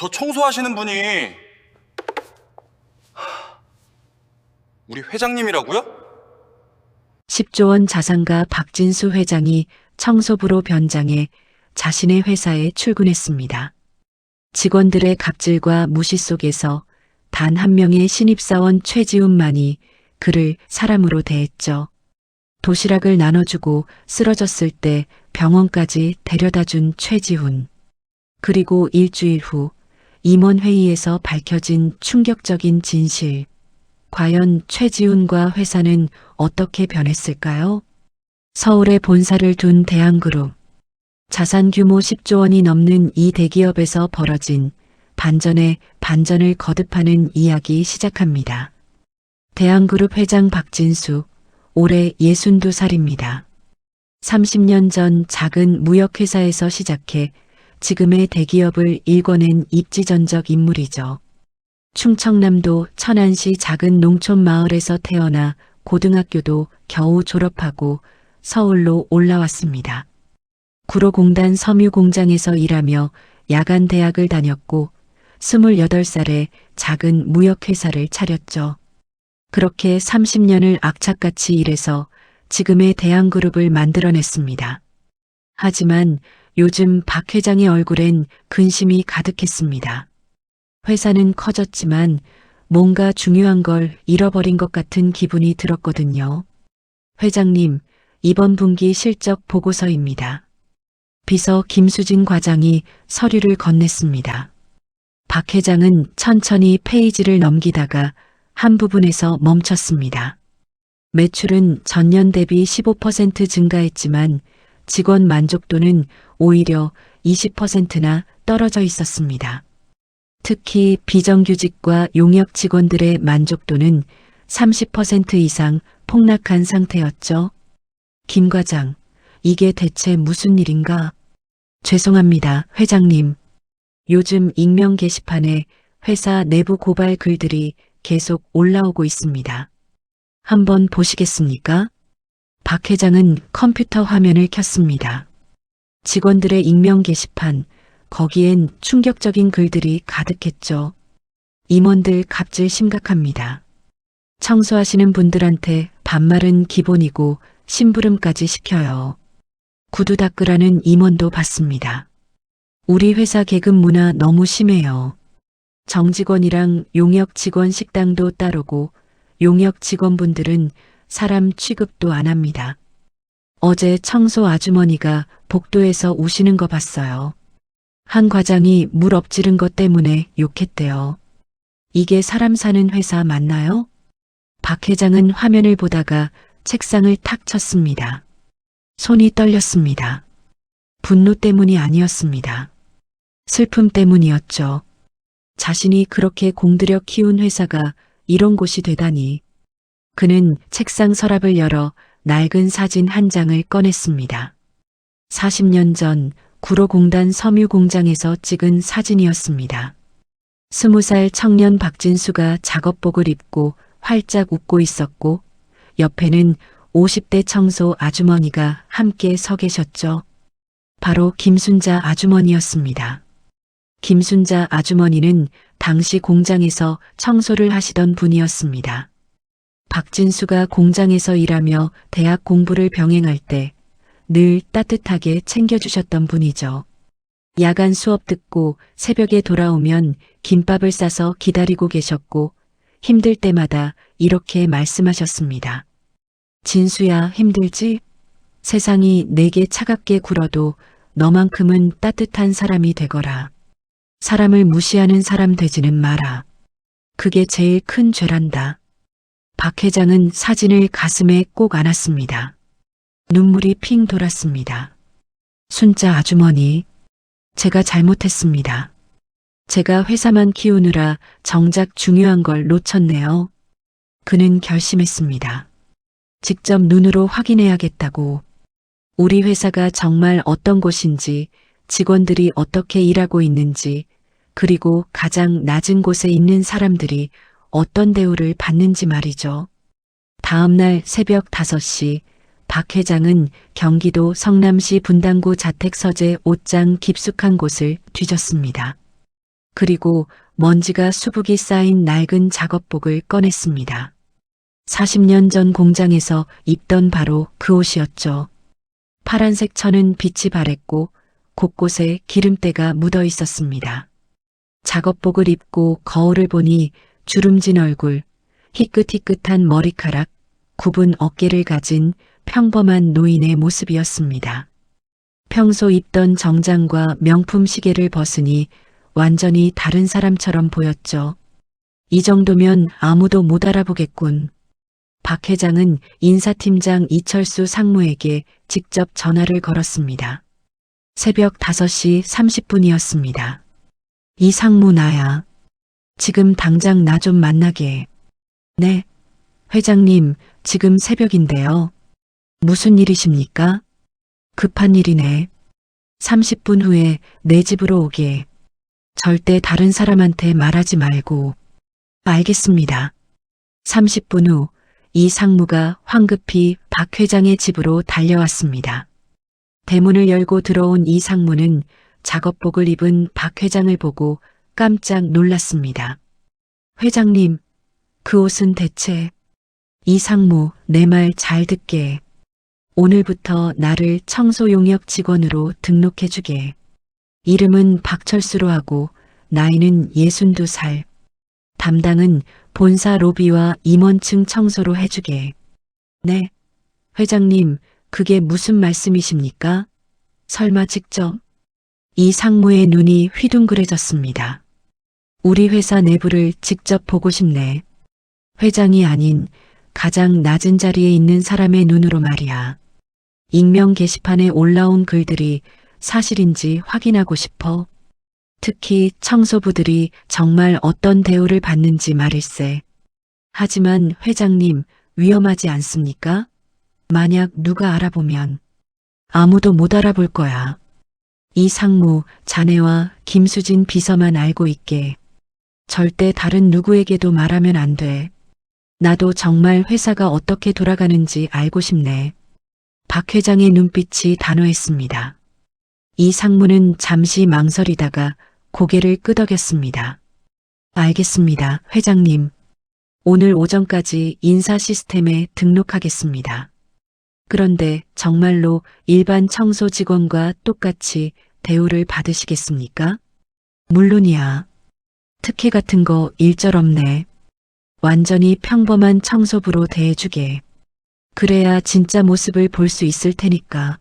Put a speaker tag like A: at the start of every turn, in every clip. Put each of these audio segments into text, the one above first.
A: 저 청소하시는 분이 우리 회장님이라고요?
B: 10조 원 자산가 박진수 회장이 청소부로 변장해 자신의 회사에 출근했습니다. 직원들의 갑질과 무시 속에서 단 한 명의 신입사원 최지훈만이 그를 사람으로 대했죠. 도시락을 나눠주고 쓰러졌을 때 병원까지 데려다준 최지훈. 그리고 일주일 후 임원회의에서 밝혀진 충격적인 진실. 과연 최지훈과 회사는 어떻게 변했을까요? 서울에 본사를 둔 대한그룹. 자산 규모 10조 원이 넘는 이 대기업에서 벌어진 반전에 반전을 거듭하는 이야기 시작합니다. 대한그룹 회장 박진수, 올해 62살입니다. 30년 전 작은 무역회사에서 시작해 지금의 대기업을 일궈낸 입지전적 인물이죠. 충청남도 천안시 작은 농촌 마을에서 태어나 고등학교도 겨우 졸업하고 서울로 올라왔습니다. 구로공단 섬유공장에서 일하며 야간 대학을 다녔고 28살에 작은 무역회사를 차렸죠. 그렇게 30년을 악착같이 일해서 지금의 대한그룹을 만들어냈습니다. 하지만 요즘 박 회장의 얼굴엔 근심이 가득했습니다. 회사는 커졌지만 뭔가 중요한 걸 잃어버린 것 같은 기분이 들었거든요. 회장님, 이번 분기 실적 보고서입니다. 비서 김수진 과장이 서류를 건넸습니다. 박 회장은 천천히 페이지를 넘기다가 한 부분에서 멈췄습니다. 매출은 전년 대비 15% 증가했지만 직원 만족도는 오히려 20%나 떨어져 있었습니다. 특히 비정규직과 용역 직원들의 만족도는 30% 이상 폭락한 상태였죠. 김 과장, 이게 대체 무슨 일인가? 죄송합니다, 회장님. 요즘 익명 게시판에 회사 내부 고발 글들이 계속 올라오고 있습니다. 한번 보시겠습니까? 박 회장은 컴퓨터 화면을 켰습니다. 직원들의 익명 게시판, 거기엔 충격적인 글들이 가득했죠. 임원들 갑질 심각합니다. 청소하시는 분들한테 반말은 기본이고 심부름까지 시켜요. 구두 닦으라는 임원도 받습니다. 우리 회사 계급 문화 너무 심해요. 정직원이랑 용역 직원 식당도 따르고 용역 직원분들은 사람 취급도 안 합니다. 어제 청소 아주머니가 복도에서 우시는 거 봤어요. 한 과장이 물 엎지른 것 때문에 욕했대요. 이게 사람 사는 회사 맞나요? 박 회장은 화면을 보다가 책상을 탁 쳤습니다. 손이 떨렸습니다. 분노 때문이 아니었습니다. 슬픔 때문이었죠. 자신이 그렇게 공들여 키운 회사가 이런 곳이 되다니. 그는 책상 서랍을 열어 낡은 사진 한 장을 꺼냈습니다. 40년 전 구로공단 섬유공장에서 찍은 사진이었습니다. 20살 청년 박진수가 작업복을 입고 활짝 웃고 있었고 옆에는 50대 청소 아주머니가 함께 서 계셨죠. 바로 김순자 아주머니였습니다. 김순자 아주머니는 당시 공장에서 청소를 하시던 분이었습니다. 박진수가 공장에서 일하며 대학 공부를 병행할 때 늘 따뜻하게 챙겨주셨던 분이죠. 야간 수업 듣고 새벽에 돌아오면 김밥을 싸서 기다리고 계셨고 힘들 때마다 이렇게 말씀하셨습니다. 진수야, 힘들지? 세상이 내게 차갑게 굴어도 너만큼은 따뜻한 사람이 되거라. 사람을 무시하는 사람 되지는 마라. 그게 제일 큰 죄란다. 박 회장은 사진을 가슴에 꼭 안았습니다. 눈물이 핑 돌았습니다. 순자 아주머니, 제가 잘못했습니다. 제가 회사만 키우느라 정작 중요한 걸 놓쳤네요. 그는 결심했습니다. 직접 눈으로 확인해야겠다고. 우리 회사가 정말 어떤 곳인지, 직원들이 어떻게 일하고 있는지, 그리고 가장 낮은 곳에 있는 사람들이 어떤 대우를 받는지 말이죠. 다음 날 새벽 5시 박 회장은 경기도 성남시 분당구 자택 서재 옷장 깊숙한 곳을 뒤졌습니다. 그리고 먼지가 수북이 쌓인 낡은 작업복을 꺼냈습니다. 40년 전 공장에서 입던 바로 그 옷이었죠. 파란색 천은 빛이 바랬고 곳곳에 기름때가 묻어 있었습니다. 작업복을 입고 거울을 보니 주름진 얼굴, 희끗희끗한 머리카락, 굽은 어깨를 가진 평범한 노인의 모습이었습니다. 평소 입던 정장과 명품 시계를 벗으니 완전히 다른 사람처럼 보였죠. 이 정도면 아무도 못 알아보겠군. 박 회장은 인사팀장 이철수 상무에게 직접 전화를 걸었습니다. 새벽 5시 30분이었습니다. 이 상무 나야. 지금 당장 나 좀 만나게 해. 네. 회장님, 지금 새벽인데요. 무슨 일이십니까? 급한 일이네. 30분 후에 내 집으로 오게. 절대 다른 사람한테 말하지 말고. 알겠습니다. 30분 후 이 상무가 황급히 박 회장의 집으로 달려왔습니다. 대문을 열고 들어온 이 상무는 작업복을 입은 박 회장을 보고 깜짝 놀랐습니다. 회장님, 그 옷은 대체... 이 상무, 내 말 잘 듣게 해. 오늘부터 나를 청소용역 직원으로 등록해주게. 이름은 박철수로 하고 나이는 62살. 담당은 본사 로비와 임원층 청소로 해주게. 네. 회장님, 그게 무슨 말씀이십니까? 설마 직접? 이 상무의 눈이 휘둥그레졌습니다. 우리 회사 내부를 직접 보고 싶네. 회장이 아닌 가장 낮은 자리에 있는 사람의 눈으로 말이야. 익명 게시판에 올라온 글들이 사실인지 확인하고 싶어. 특히 청소부들이 정말 어떤 대우를 받는지 말일세. 하지만 회장님, 위험하지 않습니까? 만약 누가 알아보면 아무도 못 알아볼 거야. 이 상무, 자네와 김수진 비서만 알고 있게. 절대 다른 누구에게도 말하면 안 돼. 나도 정말 회사가 어떻게 돌아가는지 알고 싶네. 박 회장의 눈빛이 단호했습니다. 이 상무는 잠시 망설이다가 고개를 끄덕였습니다. 알겠습니다, 회장님. 오늘 오전까지 인사 시스템에 등록하겠습니다. 그런데 정말로 일반 청소 직원과 똑같이 대우를 받으시겠습니까? 물론이야. 특혜 같은 거 일절 없네. 완전히 평범한 청소부로 대해주게. 그래야 진짜 모습을 볼 수 있을 테니까.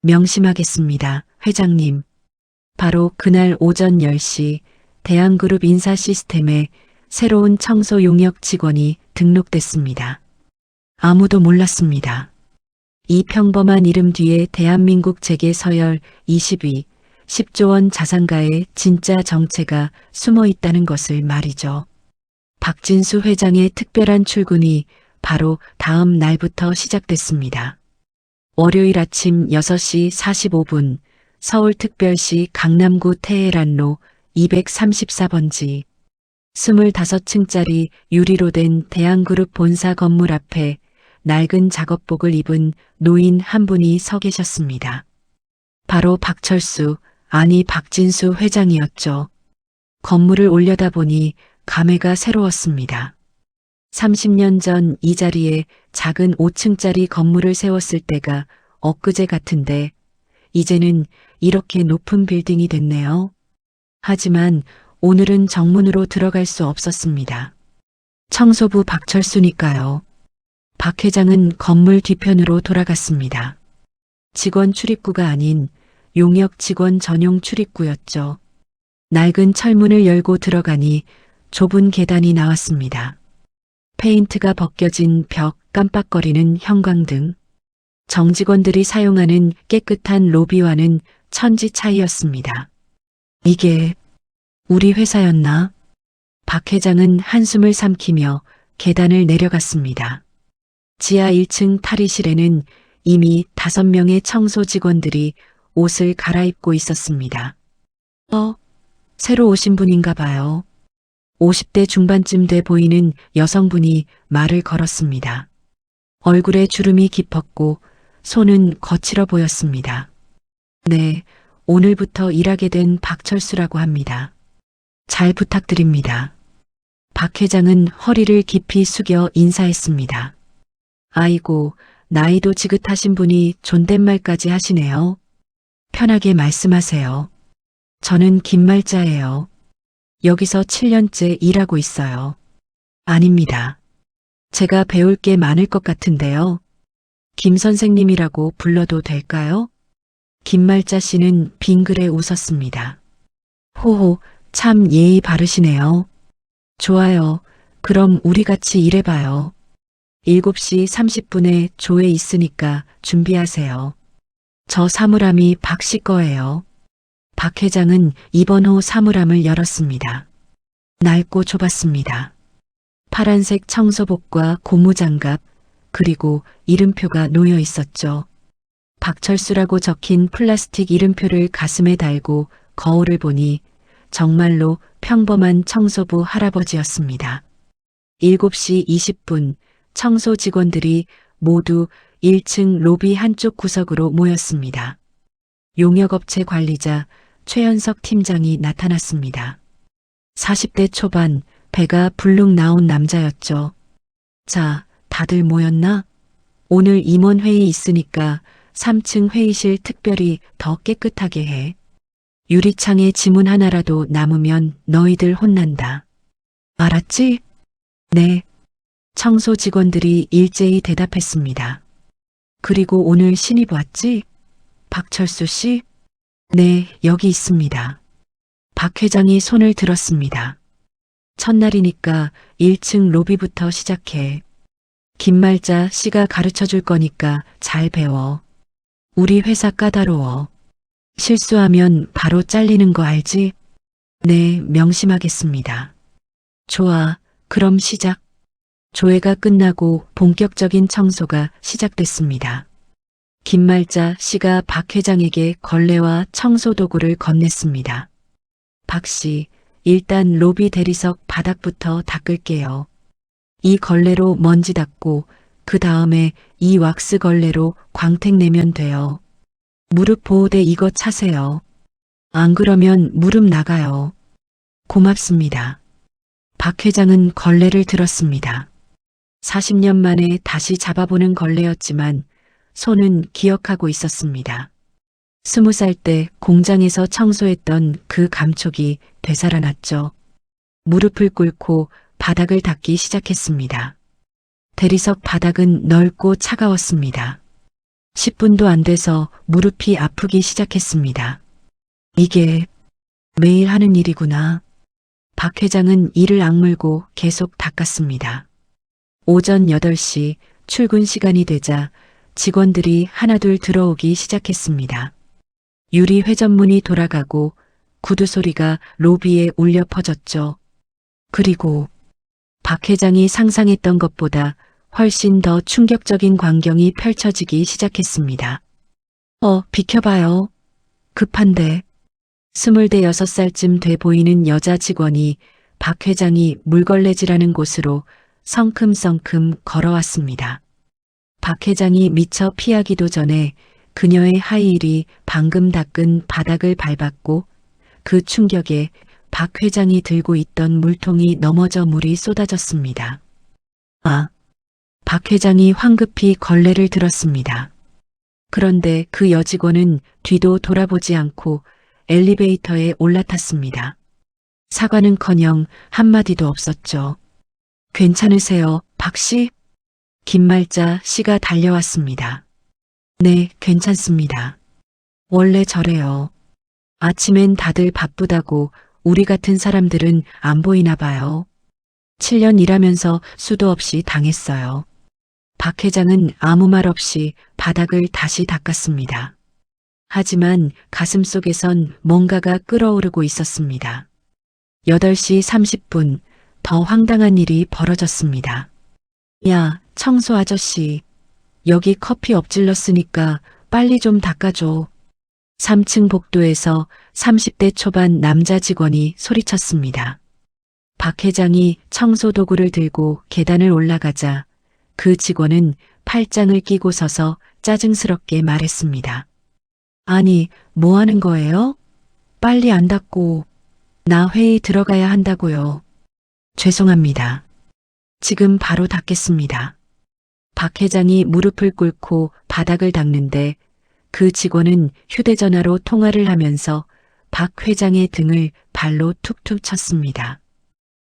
B: 명심하겠습니다, 회장님. 바로 그날 오전 10시 대한그룹 인사 시스템에 새로운 청소 용역 직원이 등록됐습니다. 아무도 몰랐습니다. 이 평범한 이름 뒤에 대한민국 재계 서열 20위 10조 원 자산가의 진짜 정체가 숨어 있다는 것을 말이죠. 박진수 회장의 특별한 출근이 바로 다음 날부터 시작됐습니다. 월요일 아침 6시 45분 서울특별시 강남구 테헤란로 234번지 25층짜리 유리로 된 대한그룹 본사 건물 앞에 낡은 작업복을 입은 노인 한 분이 서 계셨습니다. 바로 박철수, 아니 박진수 회장이었죠. 건물을 올려다보니 감회가 새로웠습니다. 30년 전 이 자리에 작은 5층짜리 건물을 세웠을 때가 엊그제 같은데 이제는 이렇게 높은 빌딩이 됐네요. 하지만 오늘은 정문으로 들어갈 수 없었습니다. 청소부 박철수니까요. 박 회장은 건물 뒤편으로 돌아갔습니다. 직원 출입구가 아닌 용역 직원 전용 출입구였죠. 낡은 철문을 열고 들어가니 좁은 계단이 나왔습니다. 페인트가 벗겨진 벽, 깜빡거리는 형광등. 정직원들이 사용하는 깨끗한 로비와는 천지 차이였습니다. 이게 우리 회사였나? 박 회장은 한숨을 삼키며 계단을 내려갔습니다. 지하 1층 탈의실에는 이미 5명의 청소 직원들이 옷을 갈아입고 있었습니다. 새로 오신 분인가 봐요. 50대 중반쯤 돼 보이는 여성분이 말을 걸었습니다. 얼굴에 주름이 깊었고 손은 거칠어 보였습니다. 네, 오늘부터 일하게 된 박철수라고 합니다. 잘 부탁드립니다. 박 회장은 허리를 깊이 숙여 인사했습니다. 아이고, 나이도 지긋하신 분이 존댓말까지 하시네요. 편하게 말씀하세요. 저는 김말자예요. 여기서 7년째 일하고 있어요. 아닙니다. 제가 배울 게 많을 것 같은데요. 김 선생님이라고 불러도 될까요? 김말자 씨는 빙그레 웃었습니다. 호호, 참 예의 바르시네요. 좋아요. 그럼 우리 같이 일해봐요. 7시 30분에 조회 있으니까 준비하세요. 저 사물함이 박 씨 거예요. 박 회장은 입원호 사물함을 열었습니다. 낡고 좁았습니다. 파란색 청소복과 고무장갑, 그리고 이름표가 놓여 있었죠. 박철수라고 적힌 플라스틱 이름표를 가슴에 달고 거울을 보니 정말로 평범한 청소부 할아버지였습니다. 7시 20분 청소 직원들이 모두 1층 로비 한쪽 구석으로 모였습니다. 용역업체 관리자 최현석 팀장이 나타났습니다. 40대 초반 배가 불룩 나온 남자였죠. 자, 다들 모였나? 오늘 임원회의 있으니까 3층 회의실 특별히 더 깨끗하게 해. 유리창에 지문 하나라도 남으면 너희들 혼난다. 알았지? 네. 청소 직원들이 일제히 대답했습니다. 그리고 오늘 신입 왔지? 박철수 씨? 네, 여기 있습니다. 박 회장이 손을 들었습니다. 첫날이니까 1층 로비부터 시작해. 김말자 씨가 가르쳐 줄 거니까 잘 배워. 우리 회사 까다로워. 실수하면 바로 잘리는 거 알지? 네, 명심하겠습니다. 좋아, 그럼 시작. 조회가 끝나고 본격적인 청소가 시작됐습니다. 김말자 씨가 박 회장에게 걸레와 청소 도구를 건넸습니다. 박 씨, 일단 로비 대리석 바닥부터 닦을게요. 이 걸레로 먼지 닦고 그 다음에 이 왁스 걸레로 광택 내면 돼요. 무릎 보호대 이거 차세요. 안 그러면 무릎 나가요. 고맙습니다. 박 회장은 걸레를 들었습니다. 40년 만에 다시 잡아보는 걸레였지만 손은 기억하고 있었습니다. 20살 때 공장에서 청소했던 그 감촉이 되살아났죠. 무릎을 꿇고 바닥을 닦기 시작했습니다. 대리석 바닥은 넓고 차가웠습니다. 10분도 안 돼서 무릎이 아프기 시작했습니다. 이게 매일 하는 일이구나. 박 회장은 이를 악물고 계속 닦았습니다. 오전 8시 출근 시간이 되자 직원들이 하나둘 들어오기 시작했습니다. 유리 회전문이 돌아가고 구두 소리가 로비에 울려 퍼졌죠. 그리고 박 회장이 상상했던 것보다 훨씬 더 충격적인 광경이 펼쳐지기 시작했습니다. 비켜봐요. 급한데. 26살쯤 돼 보이는 여자 직원이 박 회장이 물걸레질하는 곳으로 성큼성큼 걸어왔습니다. 박 회장이 미처 피하기도 전에 그녀의 하이힐이 방금 닦은 바닥을 밟았고 그 충격에 박 회장이 들고 있던 물통이 넘어져 물이 쏟아졌습니다. 박 회장이 황급히 걸레를 들었습니다. 그런데 그 여직원은 뒤도 돌아보지 않고 엘리베이터에 올라탔습니다. 사과는커녕 한마디도 없었죠. 괜찮으세요, 박 씨? 김말자 씨가 달려왔습니다. 네, 괜찮습니다. 원래 저래요. 아침엔 다들 바쁘다고 우리 같은 사람들은 안 보이나 봐요. 7년 일하면서 수도 없이 당했어요. 박 회장은 아무 말 없이 바닥을 다시 닦았습니다. 하지만 가슴속에선 뭔가가 끓어오르고 있었습니다. 8시 30분, 더 황당한 일이 벌어졌습니다. 야, 청소 아저씨. 여기 커피 엎질렀으니까 빨리 좀 닦아줘. 3층 복도에서 30대 초반 남자 직원이 소리쳤습니다. 박 회장이 청소 도구를 들고 계단을 올라가자 그 직원은 팔짱을 끼고 서서 짜증스럽게 말했습니다. 아니, 뭐 하는 거예요? 빨리 안 닦고. 나 회의 들어가야 한다고요. 죄송합니다. 지금 바로 닫겠습니다. 박 회장이 무릎을 꿇고 바닥을 닦는데 그 직원은 휴대전화로 통화를 하면서 박 회장의 등을 발로 툭툭 쳤습니다.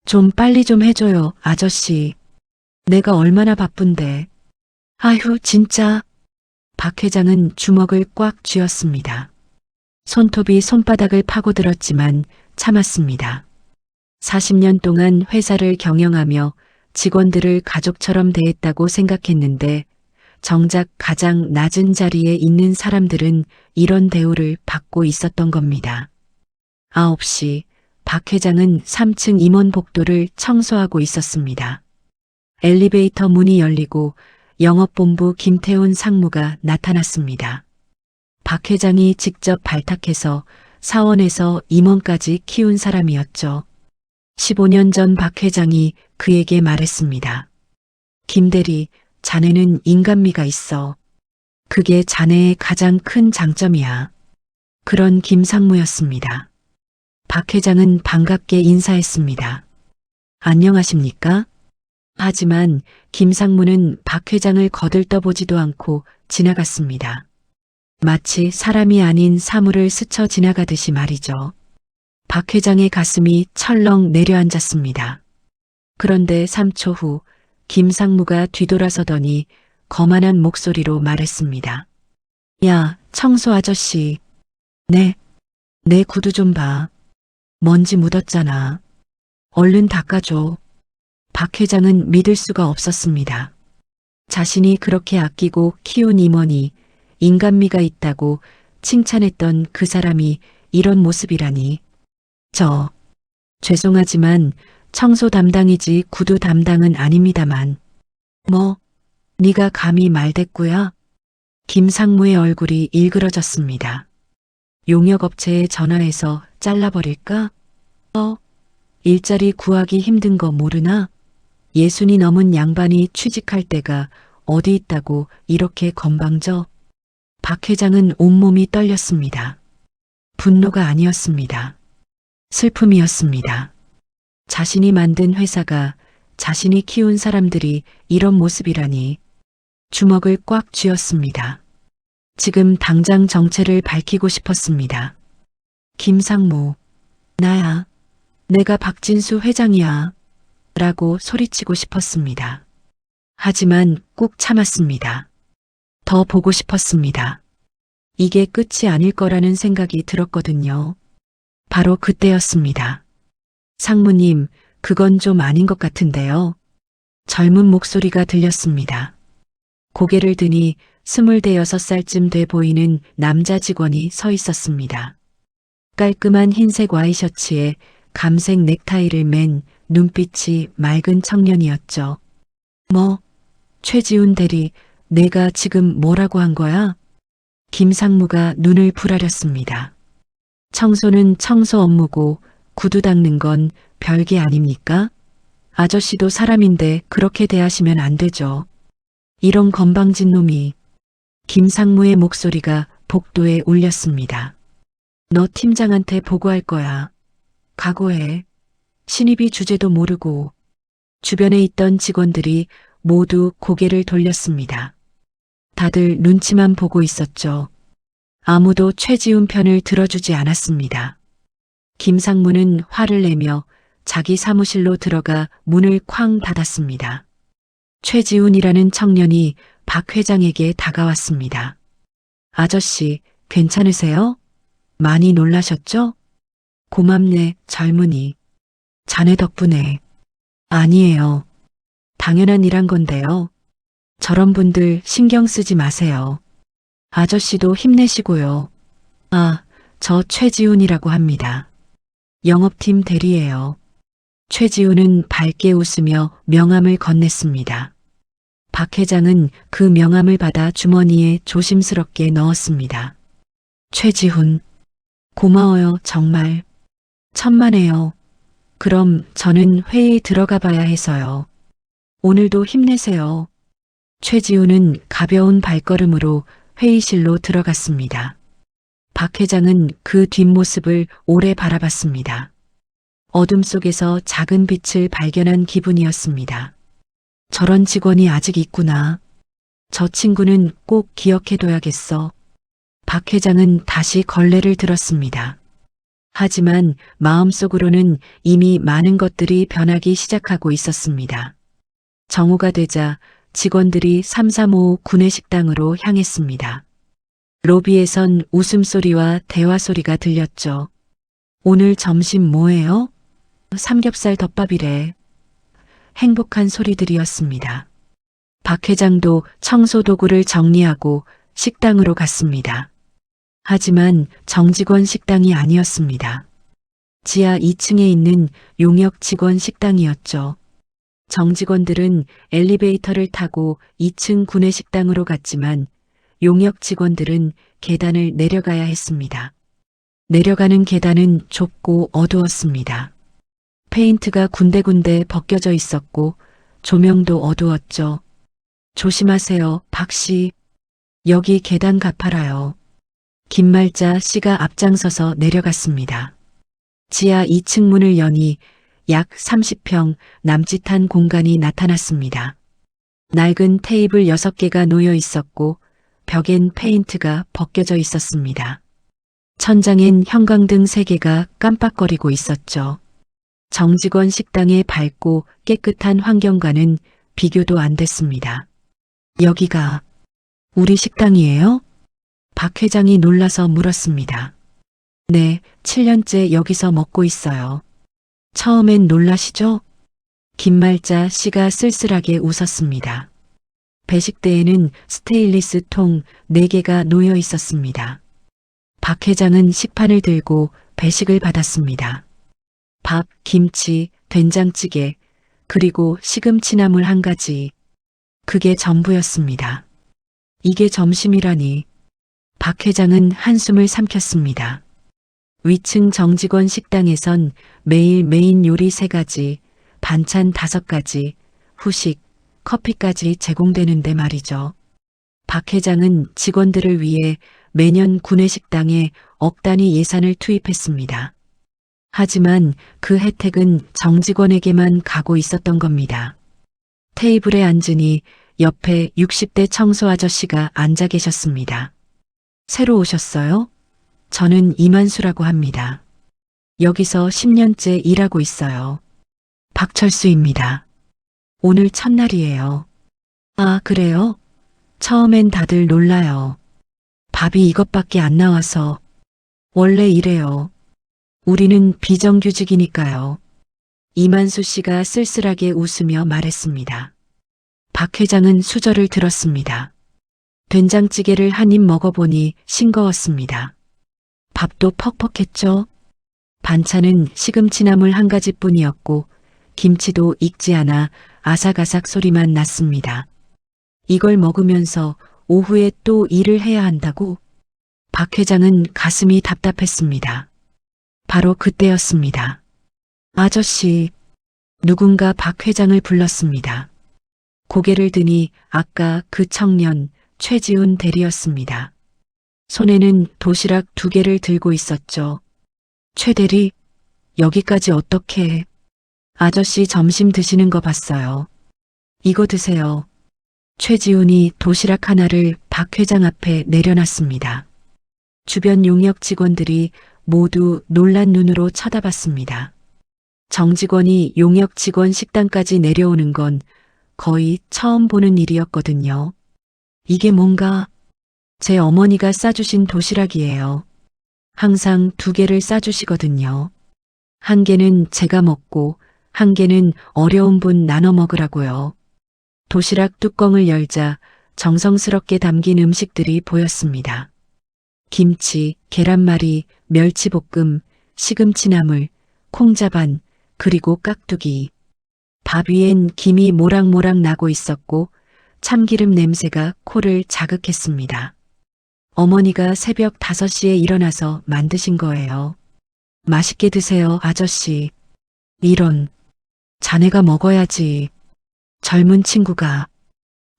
B: 좀 빨리 좀 해줘요, 아저씨. 내가 얼마나 바쁜데. 아휴, 진짜. 박 회장은 주먹을 꽉 쥐었습니다. 손톱이 손바닥을 파고들었지만 참았습니다. 40년 동안 회사를 경영하며 직원들을 가족처럼 대했다고 생각했는데 정작 가장 낮은 자리에 있는 사람들은 이런 대우를 받고 있었던 겁니다. 9시 박 회장은 3층 임원 복도를 청소하고 있었습니다. 엘리베이터 문이 열리고 영업본부 김태훈 상무가 나타났습니다. 박 회장이 직접 발탁해서 사원에서 임원까지 키운 사람이었죠. 15년 전 박 회장이 그에게 말했습니다. 김대리, 자네는 인간미가 있어. 그게 자네의 가장 큰 장점이야. 그런 김상무였습니다. 박 회장은 반갑게 인사했습니다. 안녕하십니까? 하지만 김상무는 박 회장을 거들떠보지도 않고 지나갔습니다. 마치 사람이 아닌 사물을 스쳐 지나가듯이 말이죠. 박 회장의 가슴이 철렁 내려앉았습니다. 그런데 3초 후 김상무가 뒤돌아서더니 거만한 목소리로 말했습니다. 야, 청소 아저씨. 네, 내 구두 좀 봐. 먼지 묻었잖아. 얼른 닦아줘. 박 회장은 믿을 수가 없었습니다. 자신이 그렇게 아끼고 키운 임원이 인간미가 있다고 칭찬했던 그 사람이 이런 모습이라니. 죄송하지만 청소 담당이지 구두 담당은 아닙니다만. 뭐, 네가 감히 말대꾸야? 김상무의 얼굴이 일그러졌습니다. 용역업체에 전화해서 잘라버릴까? 일자리 구하기 힘든 거 모르나? 60이 넘은 양반이 취직할 때가 어디 있다고 이렇게 건방져? 박 회장은 온몸이 떨렸습니다. 분노가 아니었습니다. 슬픔이었습니다. 자신이 만든 회사가, 자신이 키운 사람들이 이런 모습이라니. 주먹을 꽉 쥐었습니다. 지금 당장 정체를 밝히고 싶었습니다. 김상무, 나야. 내가 박진수 회장이야. 라고 소리치고 싶었습니다. 하지만 꾹 참았습니다. 더 보고 싶었습니다. 이게 끝이 아닐 거라는 생각이 들었거든요. 바로 그때였습니다. 상무님, 그건 좀 아닌 것 같은데요. 젊은 목소리가 들렸습니다. 고개를 드니 26살쯤 돼 보이는 남자 직원이 서 있었습니다. 깔끔한 흰색 와이셔츠에 감색 넥타이를 맨 눈빛이 맑은 청년이었죠. 최지훈 대리, 내가 지금 뭐라고 한 거야? 김상무가 눈을 부라렸습니다. 청소는 청소 업무고 구두 닦는 건 별게 아닙니까? 아저씨도 사람인데 그렇게 대하시면 안 되죠. 이런 건방진 놈이. 김상무의 목소리가 복도에 울렸습니다. 너 팀장한테 보고할 거야. 각오해. 신입이 주제도 모르고. 주변에 있던 직원들이 모두 고개를 돌렸습니다. 다들 눈치만 보고 있었죠. 아무도 최지훈 편을 들어주지 않았습니다. 김상무는 화를 내며 자기 사무실로 들어가 문을 쾅 닫았습니다. 최지훈이라는 청년이 박 회장에게 다가왔습니다. 아저씨, 괜찮으세요? 많이 놀라셨죠? 고맙네, 젊은이. 자네 덕분에. 아니에요. 당연한 일한 건데요. 저런 분들 신경 쓰지 마세요. 아저씨도 힘내시고요. 저 최지훈이라고 합니다. 영업팀 대리예요. 최지훈은 밝게 웃으며 명함을 건넸습니다. 박 회장은 그 명함을 받아 주머니에 조심스럽게 넣었습니다. 최지훈, 고마워요, 정말. 천만에요. 그럼 저는 회의 들어가 봐야 해서요. 오늘도 힘내세요. 최지훈은 가벼운 발걸음으로 회의실로 들어갔습니다. 박 회장은 그 뒷모습을 오래 바라봤습니다. 어둠 속에서 작은 빛을 발견한 기분이었습니다. 저런 직원이 아직 있구나. 저 친구는 꼭 기억해둬야겠어. 박 회장은 다시 걸레를 들었습니다. 하지만 마음속으로는 이미 많은 것들이 변하기 시작하고 있었습니다. 정오가 되자 직원들이 335 구내식당으로 향했습니다. 로비에선 웃음소리와 대화소리가 들렸죠. 오늘 점심 뭐예요? 삼겹살 덮밥이래. 행복한 소리들이었습니다. 박 회장도 청소 도구를 정리하고 식당으로 갔습니다. 하지만 정직원 식당이 아니었습니다. 지하 2층에 있는 용역 직원 식당이었죠. 정직원들은 엘리베이터를 타고 2층 구내식당으로 갔지만 용역 직원들은 계단을 내려가야 했습니다. 내려가는 계단은 좁고 어두웠습니다. 페인트가 군데군데 벗겨져 있었고 조명도 어두웠죠. 조심하세요, 박 씨. 여기 계단 가파라요. 김말자 씨가 앞장서서 내려갔습니다. 지하 2층 문을 여니 약 30평 남짓한 공간이 나타났습니다. 낡은 테이블 6개가 놓여 있었고 벽엔 페인트가 벗겨져 있었습니다. 천장엔 형광등 3개가 깜빡거리고 있었죠. 정직원 식당의 밝고 깨끗한 환경과는 비교도 안 됐습니다. 여기가 우리 식당이에요? 박 회장이 놀라서 물었습니다. 네, 7년째 여기서 먹고 있어요. 처음엔 놀라시죠? 김말자 씨가 쓸쓸하게 웃었습니다. 배식대에는 스테인리스 통 4개가 놓여 있었습니다. 박 회장은 식판을 들고 배식을 받았습니다. 밥, 김치, 된장찌개, 그리고 시금치나물 1가지. 그게 전부였습니다. 이게 점심이라니. 박 회장은 한숨을 삼켰습니다. 위층 정직원 식당에선 매일 메인 요리 3가지, 반찬 5가지, 후식, 커피까지 제공되는데 말이죠. 박 회장은 직원들을 위해 매년 구내식당에 억 단위 예산을 투입했습니다. 하지만 그 혜택은 정직원에게만 가고 있었던 겁니다. 테이블에 앉으니 옆에 60대 청소 아저씨가 앉아 계셨습니다. 새로 오셨어요? 저는 이만수라고 합니다. 여기서 10년째 일하고 있어요. 박철수입니다. 오늘 첫날이에요. 아, 그래요? 처음엔 다들 놀라요. 밥이 이것밖에 안 나와서. 원래 이래요. 우리는 비정규직이니까요. 이만수 씨가 쓸쓸하게 웃으며 말했습니다. 박 회장은 수저를 들었습니다. 된장찌개를 한 입 먹어보니 싱거웠습니다. 밥도 퍽퍽했죠? 반찬은 시금치나물 1가지뿐이었고 김치도 익지 않아 아삭아삭 소리만 났습니다. 이걸 먹으면서 오후에 또 일을 해야 한다고? 박 회장은 가슴이 답답했습니다. 바로 그때였습니다. 아저씨, 누군가 박 회장을 불렀습니다. 고개를 드니 아까 그 청년 최지훈 대리였습니다. 손에는 도시락 2개를 들고 있었죠. 최 대리, 여기까지 어떻게 해? 아저씨 점심 드시는 거 봤어요. 이거 드세요. 최지훈이 도시락 하나를 박 회장 앞에 내려놨습니다. 주변 용역 직원들이 모두 놀란 눈으로 쳐다봤습니다. 정직원이 용역 직원 식당까지 내려오는 건 거의 처음 보는 일이었거든요. 이게 뭔가 제 어머니가 싸주신 도시락이에요. 항상 2개를 싸주시거든요. 1개는 제가 먹고 1개는 어려운 분 나눠 먹으라고요. 도시락 뚜껑을 열자 정성스럽게 담긴 음식들이 보였습니다. 김치, 계란말이, 멸치볶음, 시금치나물, 콩자반, 그리고 깍두기. 밥 위엔 김이 모락모락 나고 있었고 참기름 냄새가 코를 자극했습니다. 어머니가 새벽 5시에 일어나서 만드신 거예요. 맛있게 드세요, 아저씨. 이런, 자네가 먹어야지. 젊은 친구가.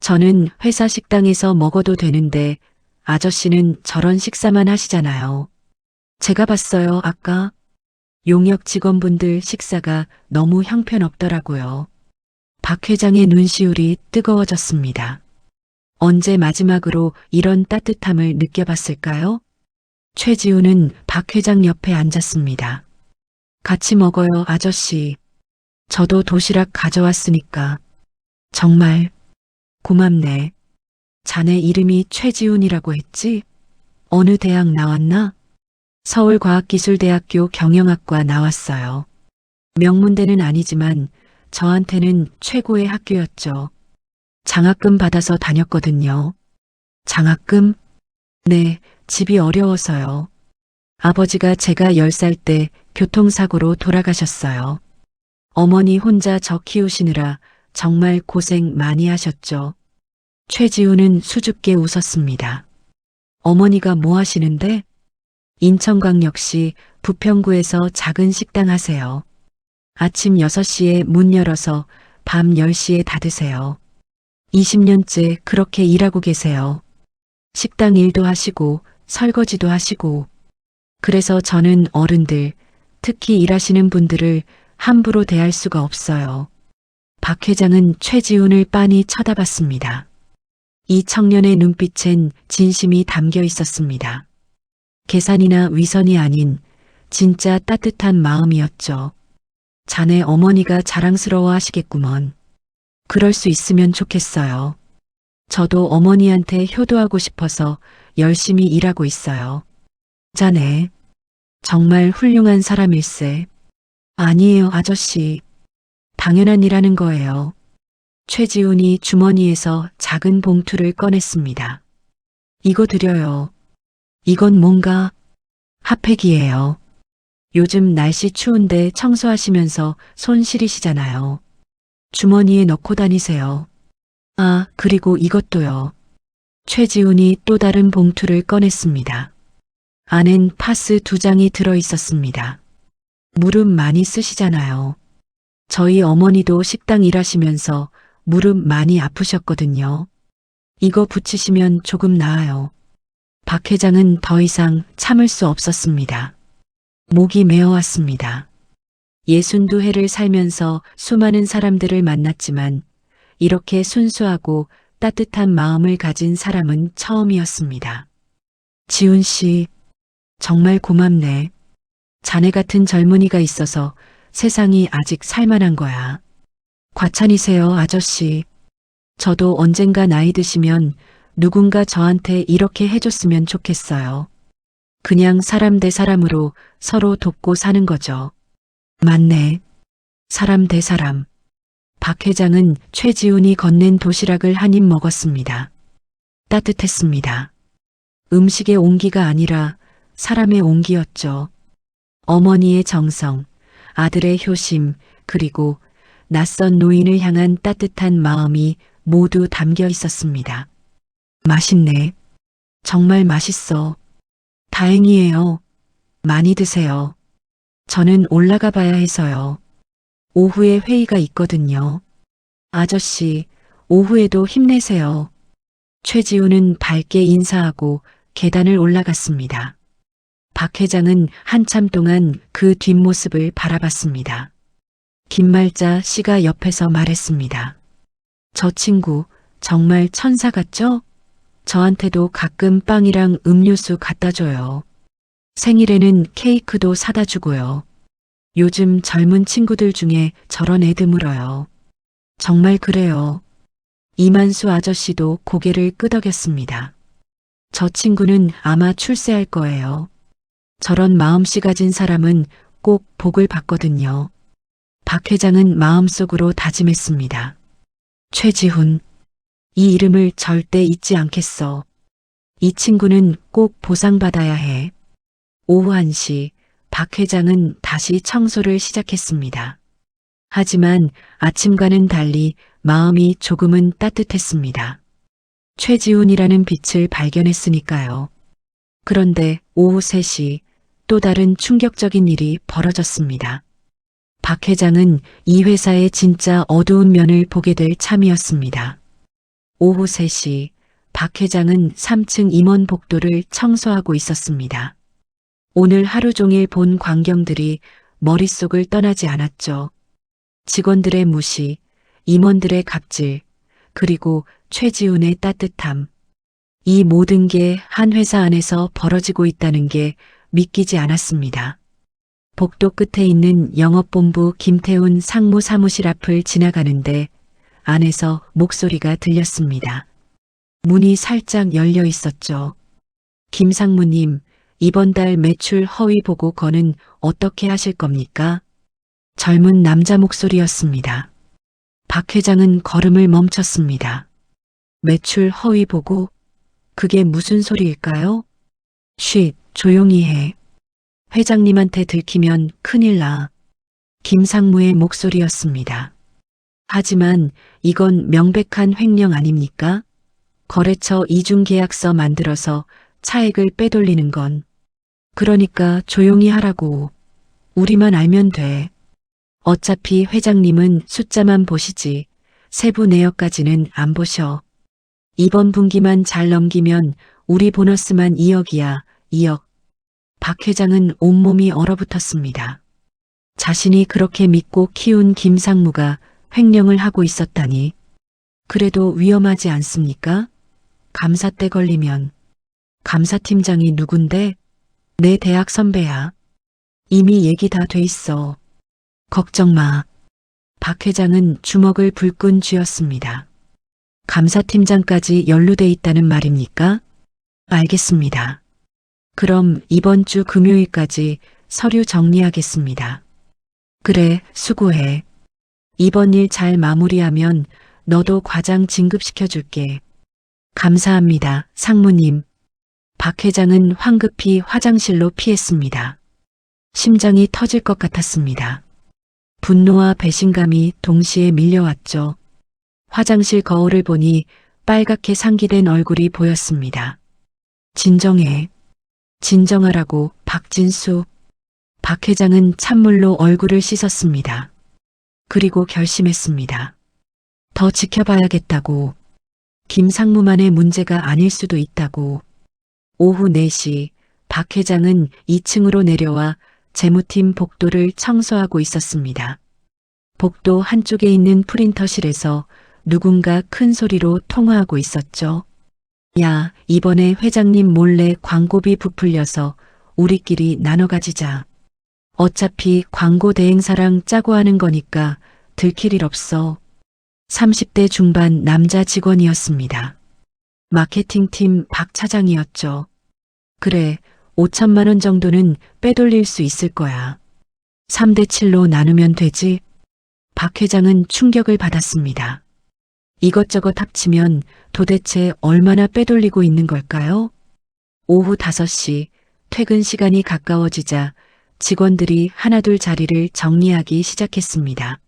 B: 저는 회사 식당에서 먹어도 되는데 아저씨는 저런 식사만 하시잖아요. 제가 봤어요, 아까. 용역 직원분들 식사가 너무 형편없더라고요. 박 회장의 눈시울이 뜨거워졌습니다. 언제 마지막으로 이런 따뜻함을 느껴봤을까요? 최지우는 박 회장 옆에 앉았습니다. 같이 먹어요, 아저씨. 저도 도시락 가져왔으니까. 정말 고맙네. 자네 이름이 최지훈이라고 했지? 어느 대학 나왔나? 서울과학기술대학교 경영학과 나왔어요. 명문대는 아니지만 저한테는 최고의 학교였죠. 장학금 받아서 다녔거든요. 장학금? 네, 집이 어려워서요. 아버지가 제가 10살 때 교통사고로 돌아가셨어요. 어머니 혼자 저 키우시느라 정말 고생 많이 하셨죠. 최지우는 수줍게 웃었습니다. 어머니가 뭐 하시는데? 인천광역시 부평구에서 작은 식당 하세요. 아침 6시에 문 열어서 밤 10시에 닫으세요. 20년째 그렇게 일하고 계세요. 식당 일도 하시고 설거지도 하시고. 그래서 저는 어른들, 특히 일하시는 분들을 함부로 대할 수가 없어요. 박 회장은 최지훈을 빤히 쳐다봤습니다. 이 청년의 눈빛엔 진심이 담겨 있었습니다. 계산이나 위선이 아닌 진짜 따뜻한 마음이었죠. 자네 어머니가 자랑스러워 하시겠구먼. 그럴 수 있으면 좋겠어요. 저도 어머니한테 효도하고 싶어서 열심히 일하고 있어요. 자네, 정말 훌륭한 사람일세. 아니에요, 아저씨. 당연한 일하는 거예요. 최지훈이 주머니에서 작은 봉투를 꺼냈습니다. 이거 드려요. 이건 뭔가 핫팩이에요. 요즘 날씨 추운데 청소하시면서 손 시리시잖아요. 주머니에 넣고 다니세요. 아, 그리고 이것도요. 최지훈이 또 다른 봉투를 꺼냈습니다. 안엔 파스 2장이 들어 있었습니다. 무릎 많이 쓰시잖아요. 저희 어머니도 식당 일하시면서 무릎 많이 아프셨거든요. 이거 붙이시면 조금 나아요. 박 회장은 더 이상 참을 수 없었습니다. 목이 메어왔습니다. 62회를 살면서 수많은 사람들을 만났지만 이렇게 순수하고 따뜻한 마음을 가진 사람은 처음이었습니다. 지훈 씨, 정말 고맙네. 자네 같은 젊은이가 있어서 세상이 아직 살만한 거야. 과찬이세요, 아저씨. 저도 언젠가 나이 드시면 누군가 저한테 이렇게 해줬으면 좋겠어요. 그냥 사람 대 사람으로 서로 돕고 사는 거죠. 맞네. 사람 대 사람. 박 회장은 최지훈이 건넨 도시락을 한 입 먹었습니다. 따뜻했습니다. 음식의 온기가 아니라 사람의 온기였죠. 어머니의 정성, 아들의 효심, 그리고 낯선 노인을 향한 따뜻한 마음이 모두 담겨 있었습니다. 맛있네. 정말 맛있어. 다행이에요. 많이 드세요. 저는 올라가 봐야 해서요. 오후에 회의가 있거든요. 아저씨, 오후에도 힘내세요. 최지우는 밝게 인사하고 계단을 올라갔습니다. 박 회장은 한참 동안 그 뒷모습을 바라봤습니다. 김말자 씨가 옆에서 말했습니다. 저 친구 정말 천사 같죠? 저한테도 가끔 빵이랑 음료수 갖다 줘요. 생일에는 케이크도 사다 주고요. 요즘 젊은 친구들 중에 저런 애 드물어요. 정말 그래요. 이만수 아저씨도 고개를 끄덕였습니다. 저 친구는 아마 출세할 거예요. 저런 마음씨 가진 사람은 꼭 복을 받거든요. 박 회장은 마음속으로 다짐했습니다. 최지훈, 이 이름을 절대 잊지 않겠어. 이 친구는 꼭 보상받아야 해. 오후 1시 박 회장은 다시 청소를 시작했습니다. 하지만 아침과는 달리 마음이 조금은 따뜻했습니다. 최지훈이라는 빛을 발견했으니까요. 그런데 오후 3시 또 다른 충격적인 일이 벌어졌습니다. 박 회장은 이 회사의 진짜 어두운 면을 보게 될 참이었습니다. 오후 3시 박 회장은 3층 임원 복도를 청소하고 있었습니다. 오늘 하루 종일 본 광경들이 머릿속을 떠나지 않았죠. 직원들의 무시, 임원들의 갑질, 그리고 최지훈의 따뜻함. 이 모든 게 한 회사 안에서 벌어지고 있다는 게 믿기지 않았습니다. 복도 끝에 있는 영업본부 김태훈 상무 사무실 앞을 지나가는데 안에서 목소리가 들렸습니다. 문이 살짝 열려 있었죠. 김 상무님, 이번 달 매출 허위 보고 건은 어떻게 하실 겁니까? 젊은 남자 목소리였습니다. 박 회장은 걸음을 멈췄습니다. 매출 허위 보고? 그게 무슨 소리일까요? 쉿, 조용히 해. 회장님한테 들키면 큰일 나. 김상무의 목소리였습니다. 하지만 이건 명백한 횡령 아닙니까? 거래처 이중계약서 만들어서 차액을 빼돌리는 건. 그러니까 조용히 하라고. 우리만 알면 돼. 어차피 회장님은 숫자만 보시지 세부 내역까지는 안 보셔. 이번 분기만 잘 넘기면 우리 보너스만 2억이야, 2억. 박 회장은 온몸이 얼어붙었습니다. 자신이 그렇게 믿고 키운 김상무가 횡령을 하고 있었다니. 그래도 위험하지 않습니까? 감사 때 걸리면. 감사팀장이 누군데? 내 대학 선배야. 이미 얘기 다 돼 있어. 걱정 마. 박 회장은 주먹을 불끈 쥐었습니다. 감사팀장까지 연루돼 있다는 말입니까? 알겠습니다. 그럼 이번 주 금요일까지 서류 정리하겠습니다. 그래, 수고해. 이번 일 잘 마무리하면 너도 과장 진급시켜줄게. 감사합니다, 상무님. 박 회장은 황급히 화장실로 피했습니다. 심장이 터질 것 같았습니다. 분노와 배신감이 동시에 밀려왔죠. 화장실 거울을 보니 빨갛게 상기된 얼굴이 보였습니다. 진정해. 진정하라고, 박진수. 박 회장은 찬물로 얼굴을 씻었습니다. 그리고 결심했습니다. 더 지켜봐야겠다고. 김상무만의 문제가 아닐 수도 있다고. 오후 4시 박 회장은 2층으로 내려와 재무팀 복도를 청소하고 있었습니다. 복도 한쪽에 있는 프린터실에서 누군가 큰 소리로 통화하고 있었죠. 야, 이번에 회장님 몰래 광고비 부풀려서 우리끼리 나눠 가지자. 어차피 광고 대행사랑 짜고 하는 거니까 들킬 일 없어. 30대 중반 남자 직원이었습니다. 마케팅팀 박 차장이었죠. 그래, 5천만 원 정도는 빼돌릴 수 있을 거야. 3대 7로 나누면 되지? 박 회장은 충격을 받았습니다. 이것저것 합치면 도대체 얼마나 빼돌리고 있는 걸까요? 오후 5시 퇴근 시간이 가까워지자 직원들이 하나둘 자리를 정리하기 시작했습니다.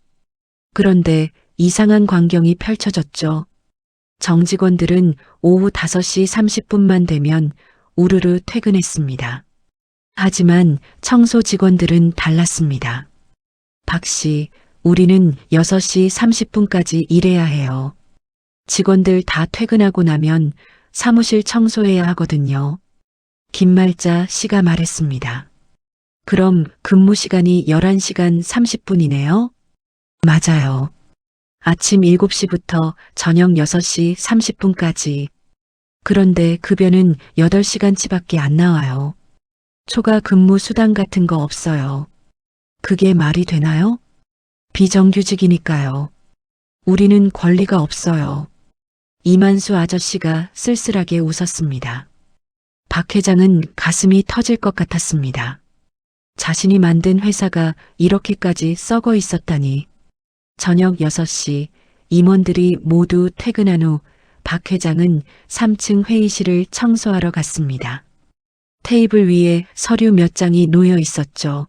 B: 그런데 이상한 광경이 펼쳐졌죠. 정직원들은 오후 5시 30분만 되면 우르르 퇴근했습니다. 하지만 청소 직원들은 달랐습니다. 박 씨, 우리는 6시 30분까지 일해야 해요. 직원들 다 퇴근하고 나면 사무실 청소해야 하거든요. 김말자 씨가 말했습니다. 그럼 근무 시간이 11시간 30분이네요? 맞아요. 아침 7시부터 저녁 6시 30분까지. 그런데 급여는 8시간치밖에 안 나와요. 초과 근무 수당 같은 거 없어요. 그게 말이 되나요? 비정규직이니까요. 우리는 권리가 없어요. 이만수 아저씨가 쓸쓸하게 웃었습니다. 박 회장은 가슴이 터질 것 같았습니다. 자신이 만든 회사가 이렇게까지 썩어 있었다니. 저녁 6시 임원들이 모두 퇴근한 후 박 회장은 3층 회의실을 청소하러 갔습니다. 테이블 위에 서류 몇 장이 놓여 있었죠.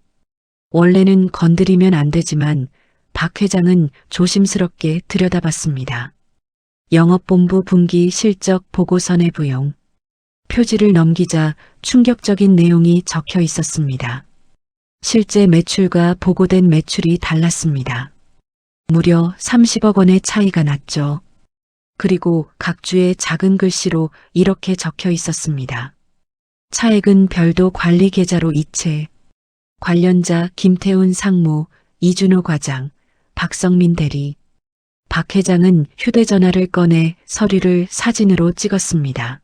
B: 원래는 건드리면 안 되지만 박 회장은 조심스럽게 들여다봤습니다. 영업본부 분기 실적 보고서 내부용. 표지를 넘기자 충격적인 내용이 적혀 있었습니다. 실제 매출과 보고된 매출이 달랐습니다. 무려 30억 원의 차이가 났죠. 그리고 각 주에 작은 글씨로 이렇게 적혀 있었습니다. 차액은 별도 관리 계좌로 이체. 관련자 김태훈 상무, 이준호 과장, 박성민 대리. 박 회장은 휴대전화를 꺼내 서류를 사진으로 찍었습니다.